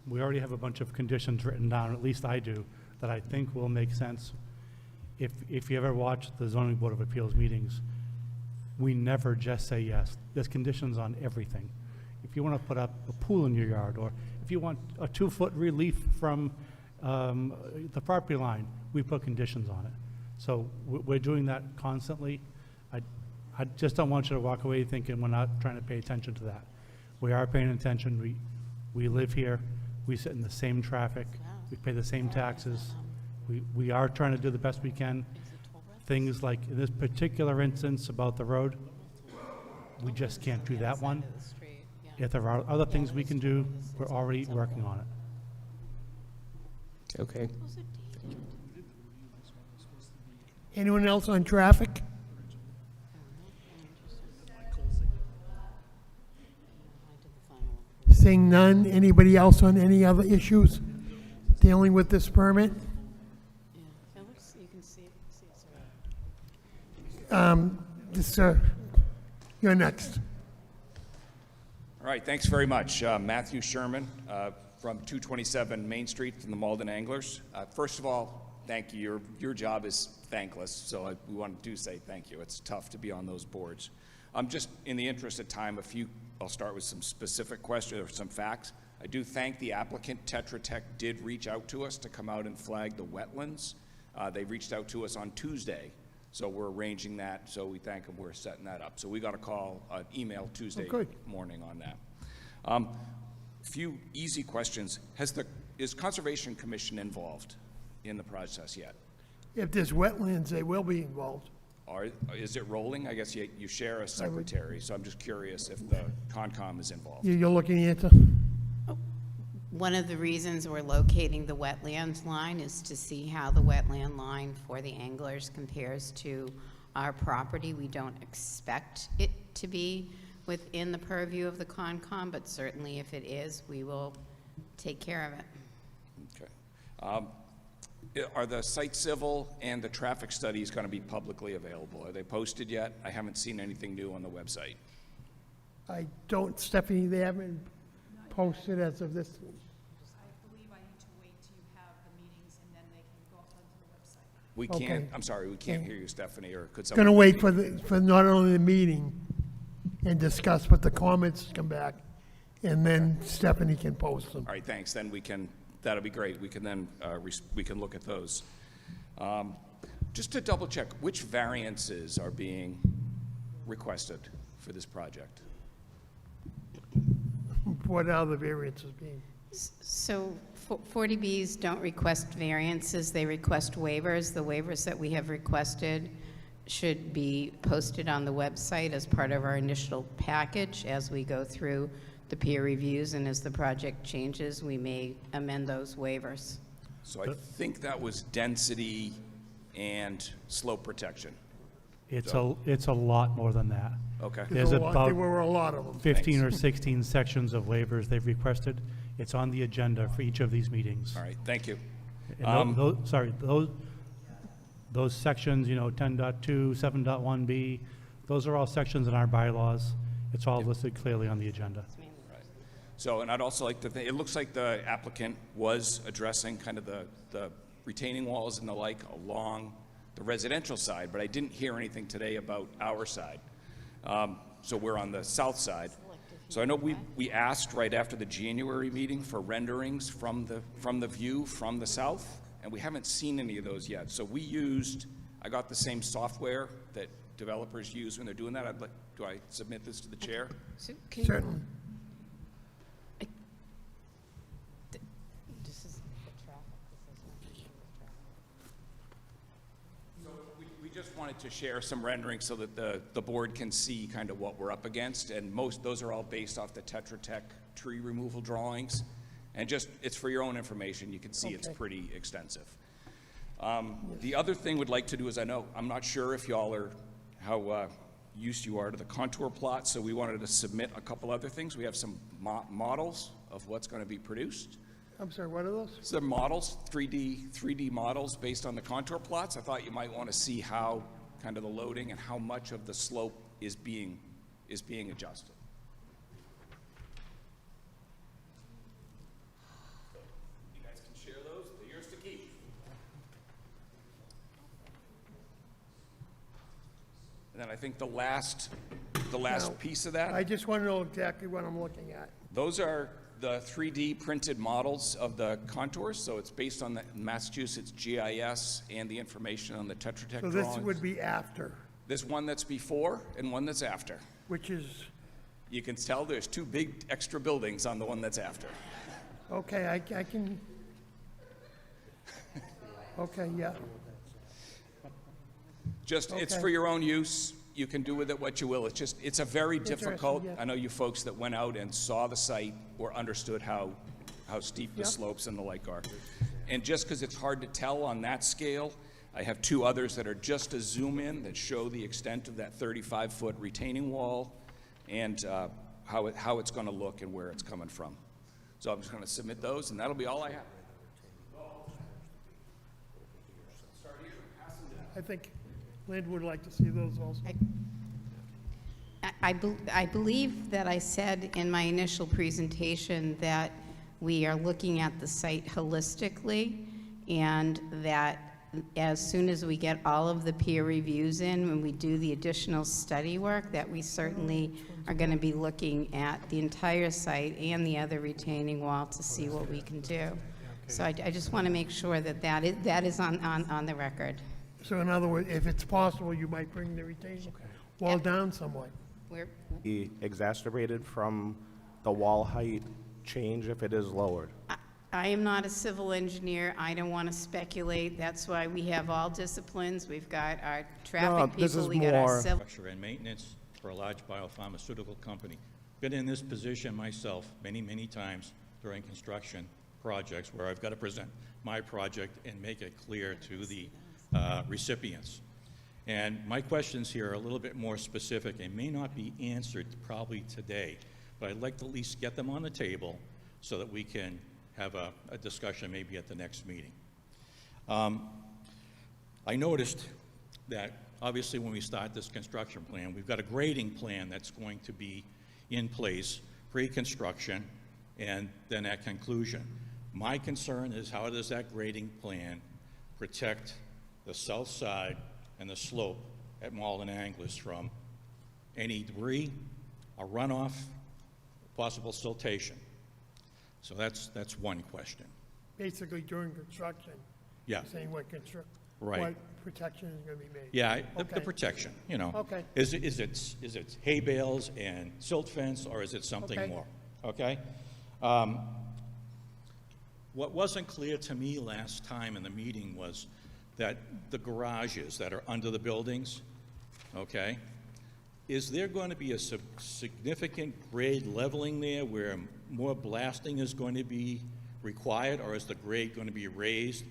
We already have a bunch of conditions written down, at least I do, that I think will make sense. If you ever watch the Zoning Board of Appeals meetings, we never just say yes. There's conditions on everything. If you want to put up a pool in your yard, or if you want a 2-foot relief from the property line, we put conditions on it. So we're doing that constantly. I just don't want you to walk away thinking we're not trying to pay attention to that. We are paying attention. We live here. We sit in the same traffic. We pay the same taxes. We are trying to do the best we can. Things like in this particular instance about the road, we just can't do that one. If there are other things we can do, we're already working on it. Okay. Anyone else on traffic? Seeing none, anybody else on any other issues dealing with this permit? You're next. All right, thanks very much. Matthew Sherman from 227 Main Street from the Malden Anglers. First of all, thank you. Your job is thankless, so we want to say thank you. It's tough to be on those boards. Just in the interest of time, I'll start with some specific questions or some facts. I do thank the applicant. Tetra Tech did reach out to us to come out and flag the wetlands. They reached out to us on Tuesday, so we're arranging that, so we thank them. We're setting that up. So we got a call, an email Tuesday morning on that. Few easy questions. Is Conservation Commission involved in the process yet? If there's wetlands, they will be involved. Is it rolling? I guess you share a secretary, so I'm just curious if the Concom is involved. You're looking into? One of the reasons we're locating the wetlands line is to see how the wetland line for the anglers compares to our property. We don't expect it to be within the purview of the Concom, but certainly if it is, we will take care of it. Okay. Are the site civil and the traffic studies going to be publicly available? Are they posted yet? I haven't seen anything new on the website. Stephanie, they haven't posted as of this. I believe I need to wait till you have the meetings and then they can go up onto the website. We can't, I'm sorry, we can't hear you, Stephanie, or could Going to someone? wait for not only the meeting and discuss, but the comments come back, and then Stephanie can post them. All right, thanks. Then that'll be great. We can then, we can look at those. Just to double check, which variances are being requested for this project? What are the variances being? So 40Bs don't request variances, they request waivers. The waivers that we have requested should be posted on the website as part of our initial package as we go through the peer reviews, and as the project changes, we may amend those waivers. So I think that was density and slope protection. It's a lot more than that. Okay. There's There about were a lot of them. 15 or 16 sections of waivers they've requested. It's on the agenda for each of these meetings. All right, thank you. And those sections, 10.2, 7.1B, those are all sections in our bylaws. It's all listed clearly on the agenda. So, and I'd also like to think, it looks like the applicant was addressing kind of the retaining walls and the like along the residential side, but I didn't hear anything today about our side. So we're on the south side. So I know we asked right after the January meeting for renderings from the view from the south, and we haven't seen any of those yet. So I got the same software that developers use when they're doing that. Do I submit this to the chair? Certainly. We just wanted to share some renderings so that the board can see kind of what we're up against, and those are all based off the Tetra Tech tree removal drawings. And it's for your own information. You can see it's pretty extensive. The other thing we'd like to do is, I'm not sure if y'all are, how used you are to the contour plot, so we wanted to submit a couple other things. We have some models of what's going to be produced. I'm sorry, what are those? So models, 3D models based on the contour plots. I thought you might want to see how kind of the loading and how much of the slope is being adjusted. You guys can share those. They're yours to keep. And then I think the last piece of that. I just want to know exactly what I'm looking at. Those are the 3D printed models of the contours, so it's based on the Massachusetts GIS and the information on the Tetra Tech So drawings. this would be after, There's one that's before and one that's after. which is, You can tell there's two big extra buildings on the one that's after. okay, I can, okay, yeah. It's Okay. for your own use. You can do with it what you will. It's a very difficult, yeah. I know you folks that went out and saw the site or understood how steep the Yeah. slopes and the like are. And just because it's hard to tell on that scale, I have two others that are just a zoom in that show the extent of that 35-foot retaining wall and how it's going to look and where it's coming from. So I'm just going to submit those, and that'll be all I have. I think Lynn would like to see those also. I believe that I said in my initial presentation that we are looking at the site holistically, and that as soon as we get all of the peer reviews in, when we do the additional study work, that we certainly are going to be looking at the entire site and the other retaining wall to see what we can do. So I just want to make sure that that is on the record. So in other words, if it's possible, you might bring the retaining wall down somewhat. Be exacerbated from the wall height change if it is lowered. I am not a civil engineer. I don't want to speculate. That's why we have all disciplines. We've got our traffic people, we got our civil. Infrastructure and maintenance for a large biopharmaceutical company. Been in this position myself many, many times during construction projects where I've got to present my project and make it clear to the recipients. And my questions here are a little bit more specific and may not be answered probably today, but I'd like to at least get them on the table so that we can have a discussion maybe at the next meeting. I noticed that obviously when we start this construction plan, we've got a grading plan that's going to be in place pre-construction and then at conclusion. My concern is how does that grading plan protect the south side and the slope at Malden Anglers from any debris, a runoff, possible siltation. So that's one question. Basically during construction. Yeah. You're saying what Right. what protection is going to be made. Yeah, the Okay. protection, you know. Okay. Is it hay bales and silt fence, or is it something Okay. more? Okay? What wasn't clear to me last time in the meeting was that the garages that are under the buildings, okay, is there going to be a significant grade leveling there where more blasting is going to be required, or is the grade going to be raised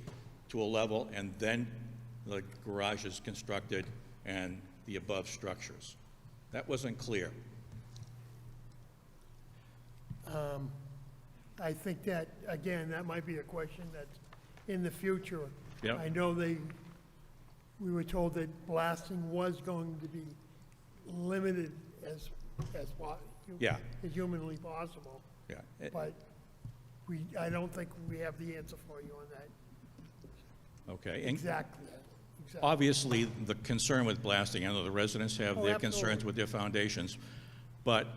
to a level and then the garage is constructed and the above structures? That wasn't clear. I think that, again, that might be a question that's in the future. Yep. I know we were told that blasting was going to be limited as Yeah. as humanly possible. Yeah. But I don't think we have the answer for you on that. Okay. Exactly obviously, the concern with blasting, I know the residents have Oh, their concerns absolutely. with their foundations, but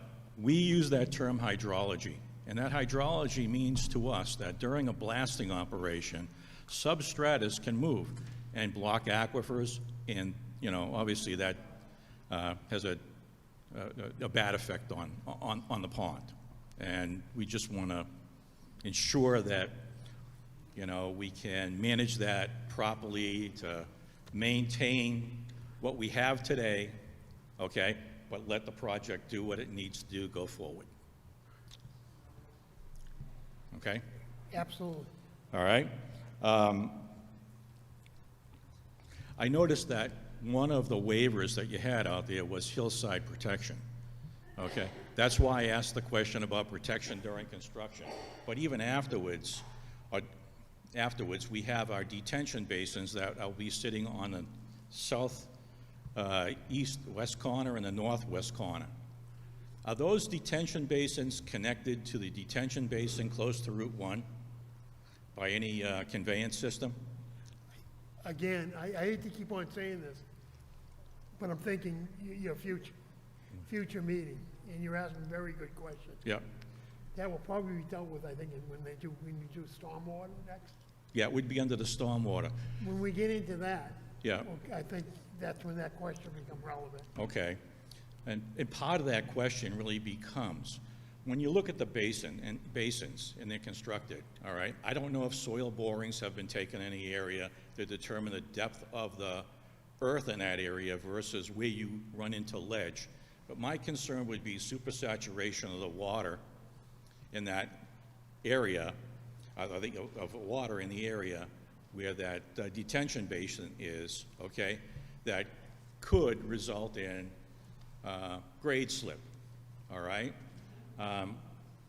we use that term hydrology, and that hydrology means to us that during a blasting operation, substratus can move and block aquifers, and, you know, obviously that has a bad effect on the pond. And we just want to ensure that, you know, we can manage that properly to maintain what we have today, okay, but let the project do what it needs to do, go forward. Okay? Absolutely. All right. I noticed that one of the waivers that you had out there was hillside protection. Okay? That's why I asked the question about protection during construction. But even afterwards, we have our detention basins that will be sitting on the south, east, west corner and the northwest corner. Are those detention basins connected to the detention basin close to Route 1 by any conveyance system? Again, I hate to keep on saying this, but I'm thinking your future meeting, and you're asking very good questions. Yeah. That will probably be dealt with, I think, when you do stormwater next. Yeah, it would be under the stormwater. When we get into that. Yeah. I think that's when that question becomes relevant. Okay. And part of that question really becomes, when you look at the basins and they're constructed, all right, I don't know if soil borings have been taken in the area to determine the depth of the earth in that area versus where you run into ledge. But my concern would be supersaturation of the water in that area, of water in the area where that detention basin is, okay, that could result in grade slip, all right?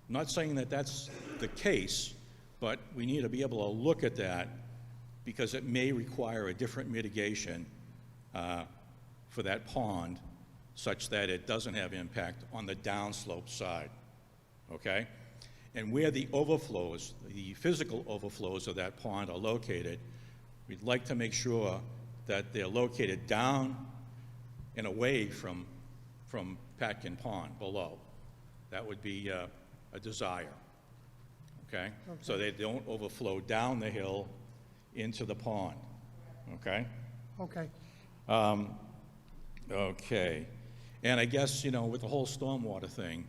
Not saying that that's the case, but we need to be able to look at that because it may require a different mitigation for that pond such that it doesn't have impact on the downslope side, okay? And where the overflows, the physical overflows of that pond are located, we'd like to make sure that they're located down and away from Patkin Pond below. That would be a desire, okay? So they don't overflow down the hill into the pond, okay? Okay. Okay. And I guess, you know, with the whole stormwater thing,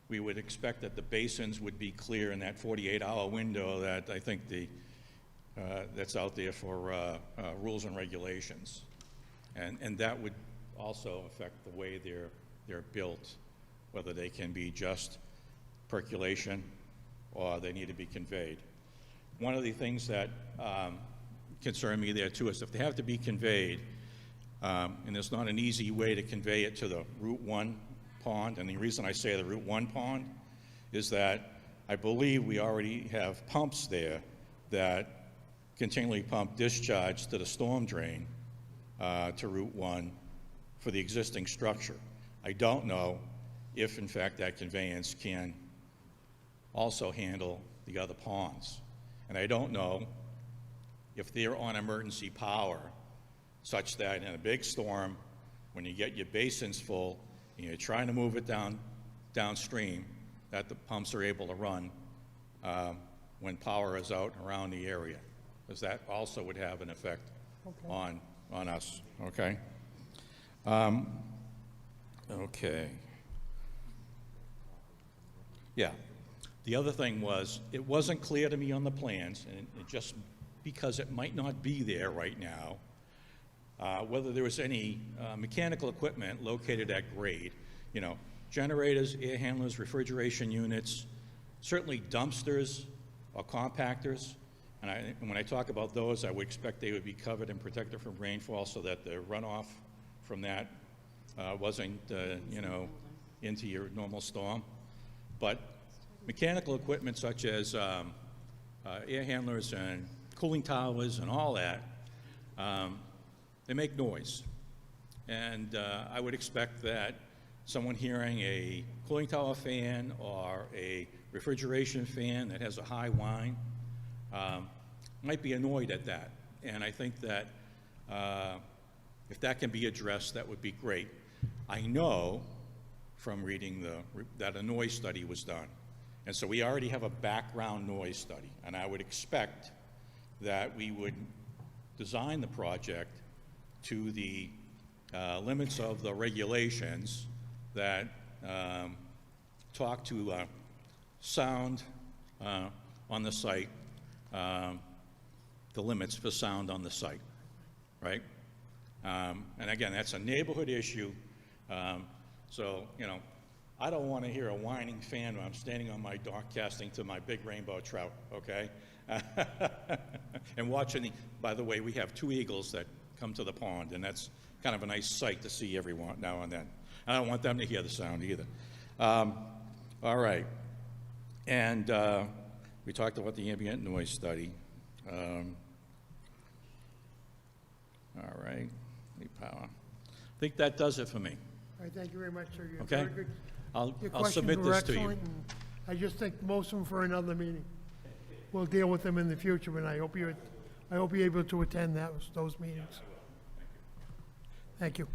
we would expect that the basins would be clear in that 48-hour window that I think that's out there for rules and regulations. And that would also affect the way they're built, whether they can be just percolation or they need to be conveyed. One of the things that concern me there too is if they have to be conveyed, and there's not an easy way to convey it to the Route 1 pond, and the reason I say the Route 1 pond is that I believe we already have pumps there that continually pump discharge to the storm drain to Route 1 for the existing structure. I don't know if, in fact, that conveyance can also handle the other ponds. And I don't know if they're on emergency power such that in a big storm, when you get your basins full and you're trying to move it downstream, that the pumps are able to run when power is out around the area, because that also would have an effect on us, okay? Okay. Yeah. The other thing was, it wasn't clear to me on the plans, and it just because it might not be there right now, whether there was any mechanical equipment located at grade, you know, generators, air handlers, refrigeration units, certainly dumpsters or compactors. And when I talk about those, I would expect they would be covered and protected from rainfall so that the runoff from that wasn't, you know, into your normal storm. But mechanical equipment such as air handlers and cooling towers and all that, they make noise. And I would expect that someone hearing a cooling tower fan or a refrigeration fan that has a high whine might be annoyed at that. And I think that If that can be addressed, that would be great. I know from reading that a noise study was done. And so we already have a background noise study. And I would expect that we would design the project to the limits of the regulations that talk to sound on the site, the limits for sound on the site, right? And again, that's a neighborhood issue. So, you know, I don't want to hear a whining fan when I'm standing on my dock casting to my big rainbow trout, okay? And watching by the way, we have 2 eagles that come to the pond, and that's kind of a nice sight to see every now and then. I don't want them to hear the sound either. All right. And we talked about the ambient noise study. All right. Power. I think that does it for me. All right, thank you very much, sir. You're Okay. very good. I'll Your submit questions were this to you. excellent, and I just think most of them for another meeting. We'll deal with them in the future, and I hope you're able to attend those meetings. Thank you.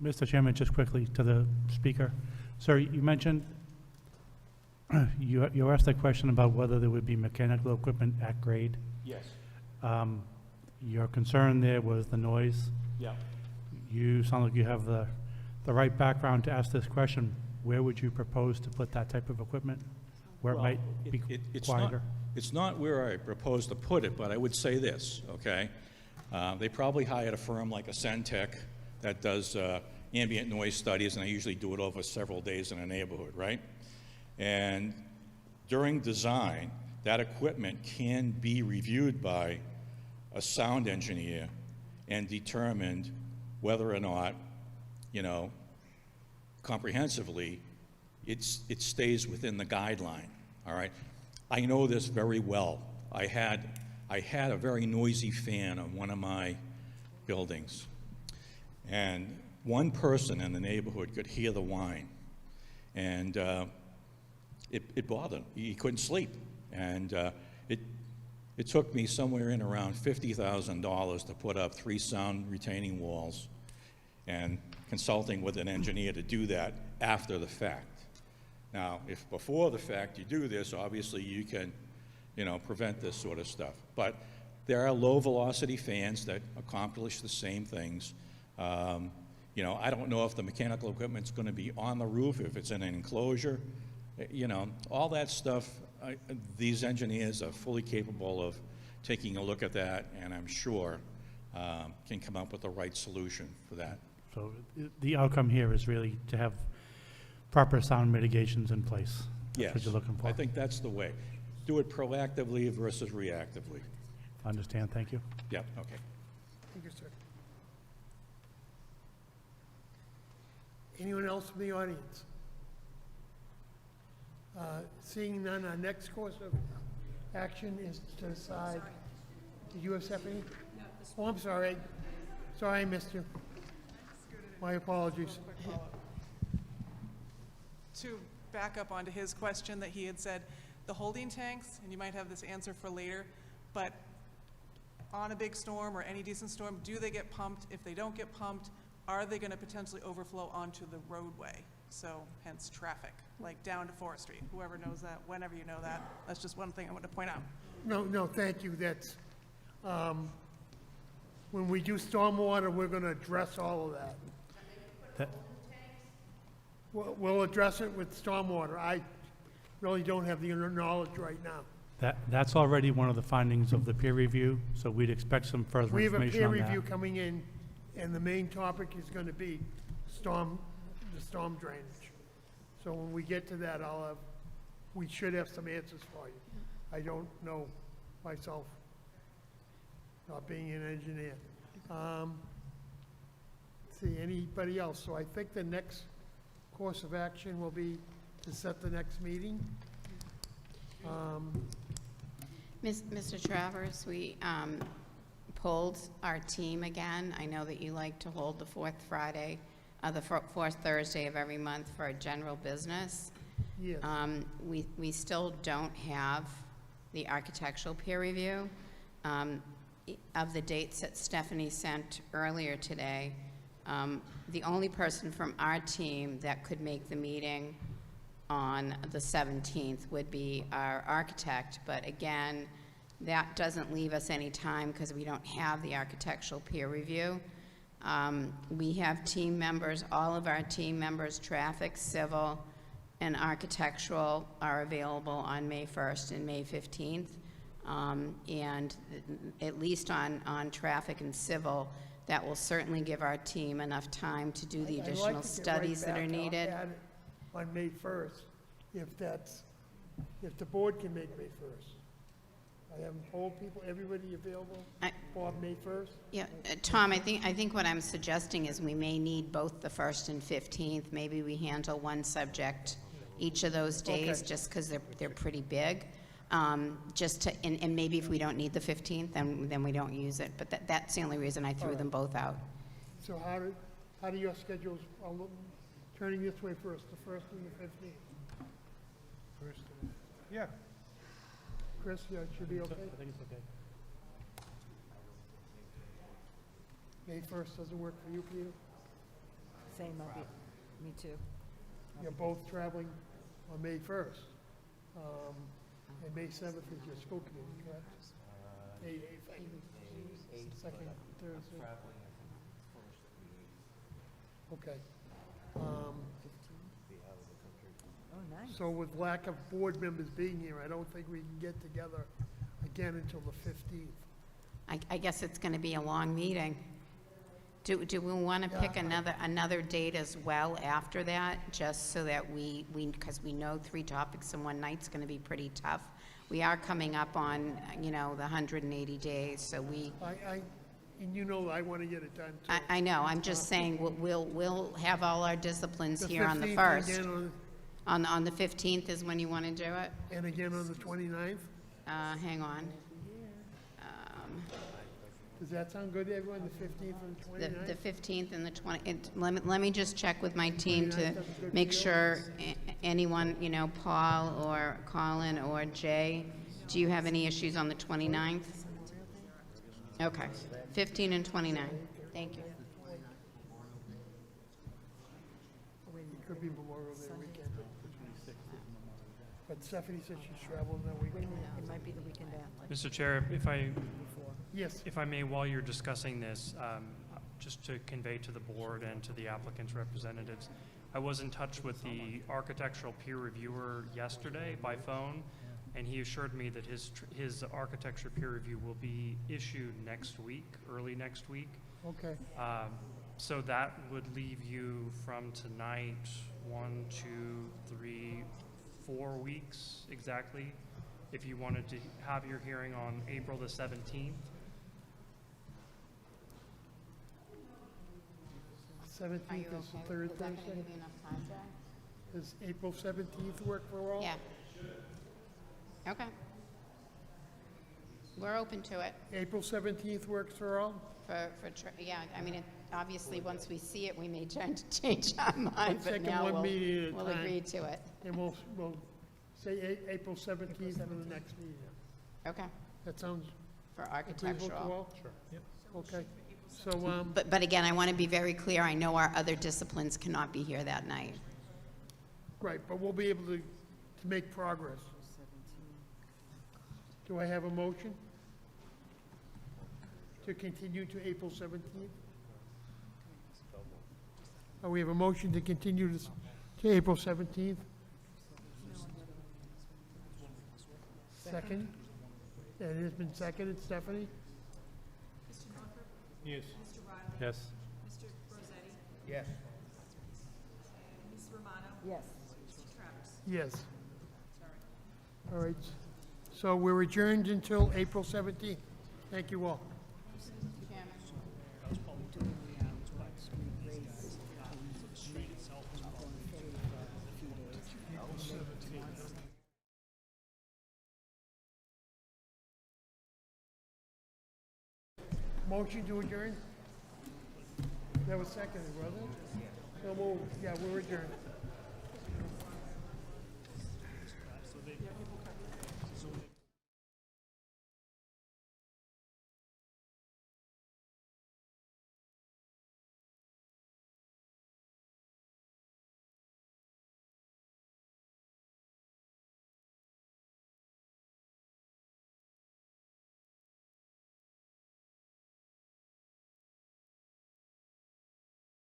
Mr. Chairman, just quickly to the speaker. Sir, you mentioned, you asked a question about whether there would be mechanical equipment at grade. Yes. Your concern there was the noise. Yeah. You sound like you have the right background to ask this question. Where would you propose to put that type of equipment? Where it might be quieter? It's not where I propose to put it, but I would say this, okay? They probably hired a firm like Ascentech that does ambient noise studies, and I usually do it over several days in a neighborhood, right? And during design, that equipment can be reviewed by a sound engineer and determined whether or not, you know, comprehensively, it stays within the guideline, all right? I know this very well. I had a very noisy fan on one of my buildings, and one person in the neighborhood could hear the whine, and it bothered him. He couldn't sleep, and it took me somewhere in around $50,000 to put up 3 sound retaining walls and consulting with an engineer to do that after the fact. Now, if before the fact you do this, obviously you can, you know, prevent this sort of stuff. But there are low-velocity fans that accomplish the same things. You know, I don't know if the mechanical equipment's going to be on the roof, if it's in an enclosure. You know, all that stuff, these engineers are fully capable of taking a look at that, and I'm sure can come up with the right solution for that. So the outcome here is really to have proper sound mitigations in place. Yes, That's what you're looking for. I think that's the way. Do it proactively versus reactively. I understand, thank you. Yep, okay. Thank you, sir. Anyone else from the audience? Seeing none, our next course of action is to decide. Did you have Stephanie? No. Oh, I'm sorry. Sorry I missed you. My apologies. To back up onto his question that he had said, the holding tanks, and you might have this answer for later, but on a big storm or any decent storm, do they get pumped? If they don't get pumped, are they going to potentially overflow onto the roadway? So hence traffic, like down to Forest Street. Whoever knows that, whenever you know that, that's just one thing I want to point out. No, thank you. That's, when we do stormwater, we're going to address all of that. We'll address it with stormwater. I really don't have the knowledge right now. That's already one of the findings of the peer review, so we'd expect some further We have a information peer on that. review coming in, and the main topic is going to be the storm drainage. So when we get to that, we should have some answers for you. I don't know myself, not being an engineer. Let's see, anybody else? So I think the next course of action will be to set the next meeting. Mr. Travers, we polled our team again. I know that you like to hold the fourth Thursday of every month for a general business. Yes. We still don't have the architectural peer review. of the dates that Stephanie sent earlier today, the only person from our team that could make the meeting on the 17th would be our architect, but again, that doesn't leave us any time because we don't have the architectural peer review. We have team members, all of our team members, traffic, civil, and architectural are available on May 1st and May 15th. And at least on traffic and civil, that will certainly give our team enough time to do the I'd like additional to get right studies that are back needed. at it on May 1st, if the board can make May 1st. I haven't told people, everybody available for May 1st? Yeah, Tom, I think what I'm suggesting is we may need both the 1st and 15th. Maybe we handle one subject each of those days, Okay. just because they're pretty big. And maybe if we don't need the 15th, then we don't use it. But that's the only reason I threw them both out. So how do your schedules, turning this way first, the 1st and the 15th? First. Yeah. Chris, yeah, it should be okay? I think it's okay. May 1st doesn't work for you, Peter? Same, me too. You're both traveling on May 1st. And May 7th is your school committee, correct? May 8th, second Thursday. Okay. Oh, nice. So with lack of board members being here, I don't think we can get together again until the 15th. I guess it's going to be a long meeting. Do we want to pick another date as well after that, just so that because we know 3 topics in one night's going to be pretty tough. We are coming up on, the 180 days, so And you know I want to get it done too. I know, I'm just saying, we'll have all our disciplines The here on the 15th 1st. again On the 15th is when you want to do it? And again on the 29th? Hang on. Does that sound good to everyone, the 15th and the 29th? The 15th and the 20th. Let me just check with my team to 29th, that's good make for you? sure anyone, Paul or Colin or Jay, do you have any issues on the 29th? Okay, 15 and 29. Thank you. It could be Memorial Day weekend. But Stephanie said she's traveling that weekend. It might be the weekend after. Mr. Chair, Yes. if I may, while you're discussing this, just to convey to the board and to the applicant's representatives, I was in touch with the architectural peer reviewer yesterday by phone, and he assured me that his architecture peer review will be issued next week, early next week. Okay. So that would leave you from tonight 1, 2, 3, 4 weeks exactly, if you wanted to have your hearing on April the 17th. 17th is the third Thursday. Does April 17th work for all? Yeah. Okay. We're open to it. April 17th works for all? Yeah, I mean, obviously, once we see it, we may change our mind, Let's but take now them one meeting at a we'll time. agree to it. And we'll say April 17th for the next meeting. Okay. That sounds For agreeable to architectural. all? Sure. Okay. So, But again, I want to be very clear, I know our other disciplines cannot be here that night. right, but we'll be able to make progress. Do I have a motion to continue to April 17th? We have a motion to continue this to April 17th. Second? And it has been seconded, Stephanie? Mr. Norfolk? Yes. Mr. Riley? Yes. Mr. Rosetti? Yes. Ms. Romano? Yes. Mr. Travis? Yes. All right, so we're adjourned until April 17th. Thank you all. Motion to adjourn? That was seconded, wasn't it? So moved. Yeah, we're adjourned.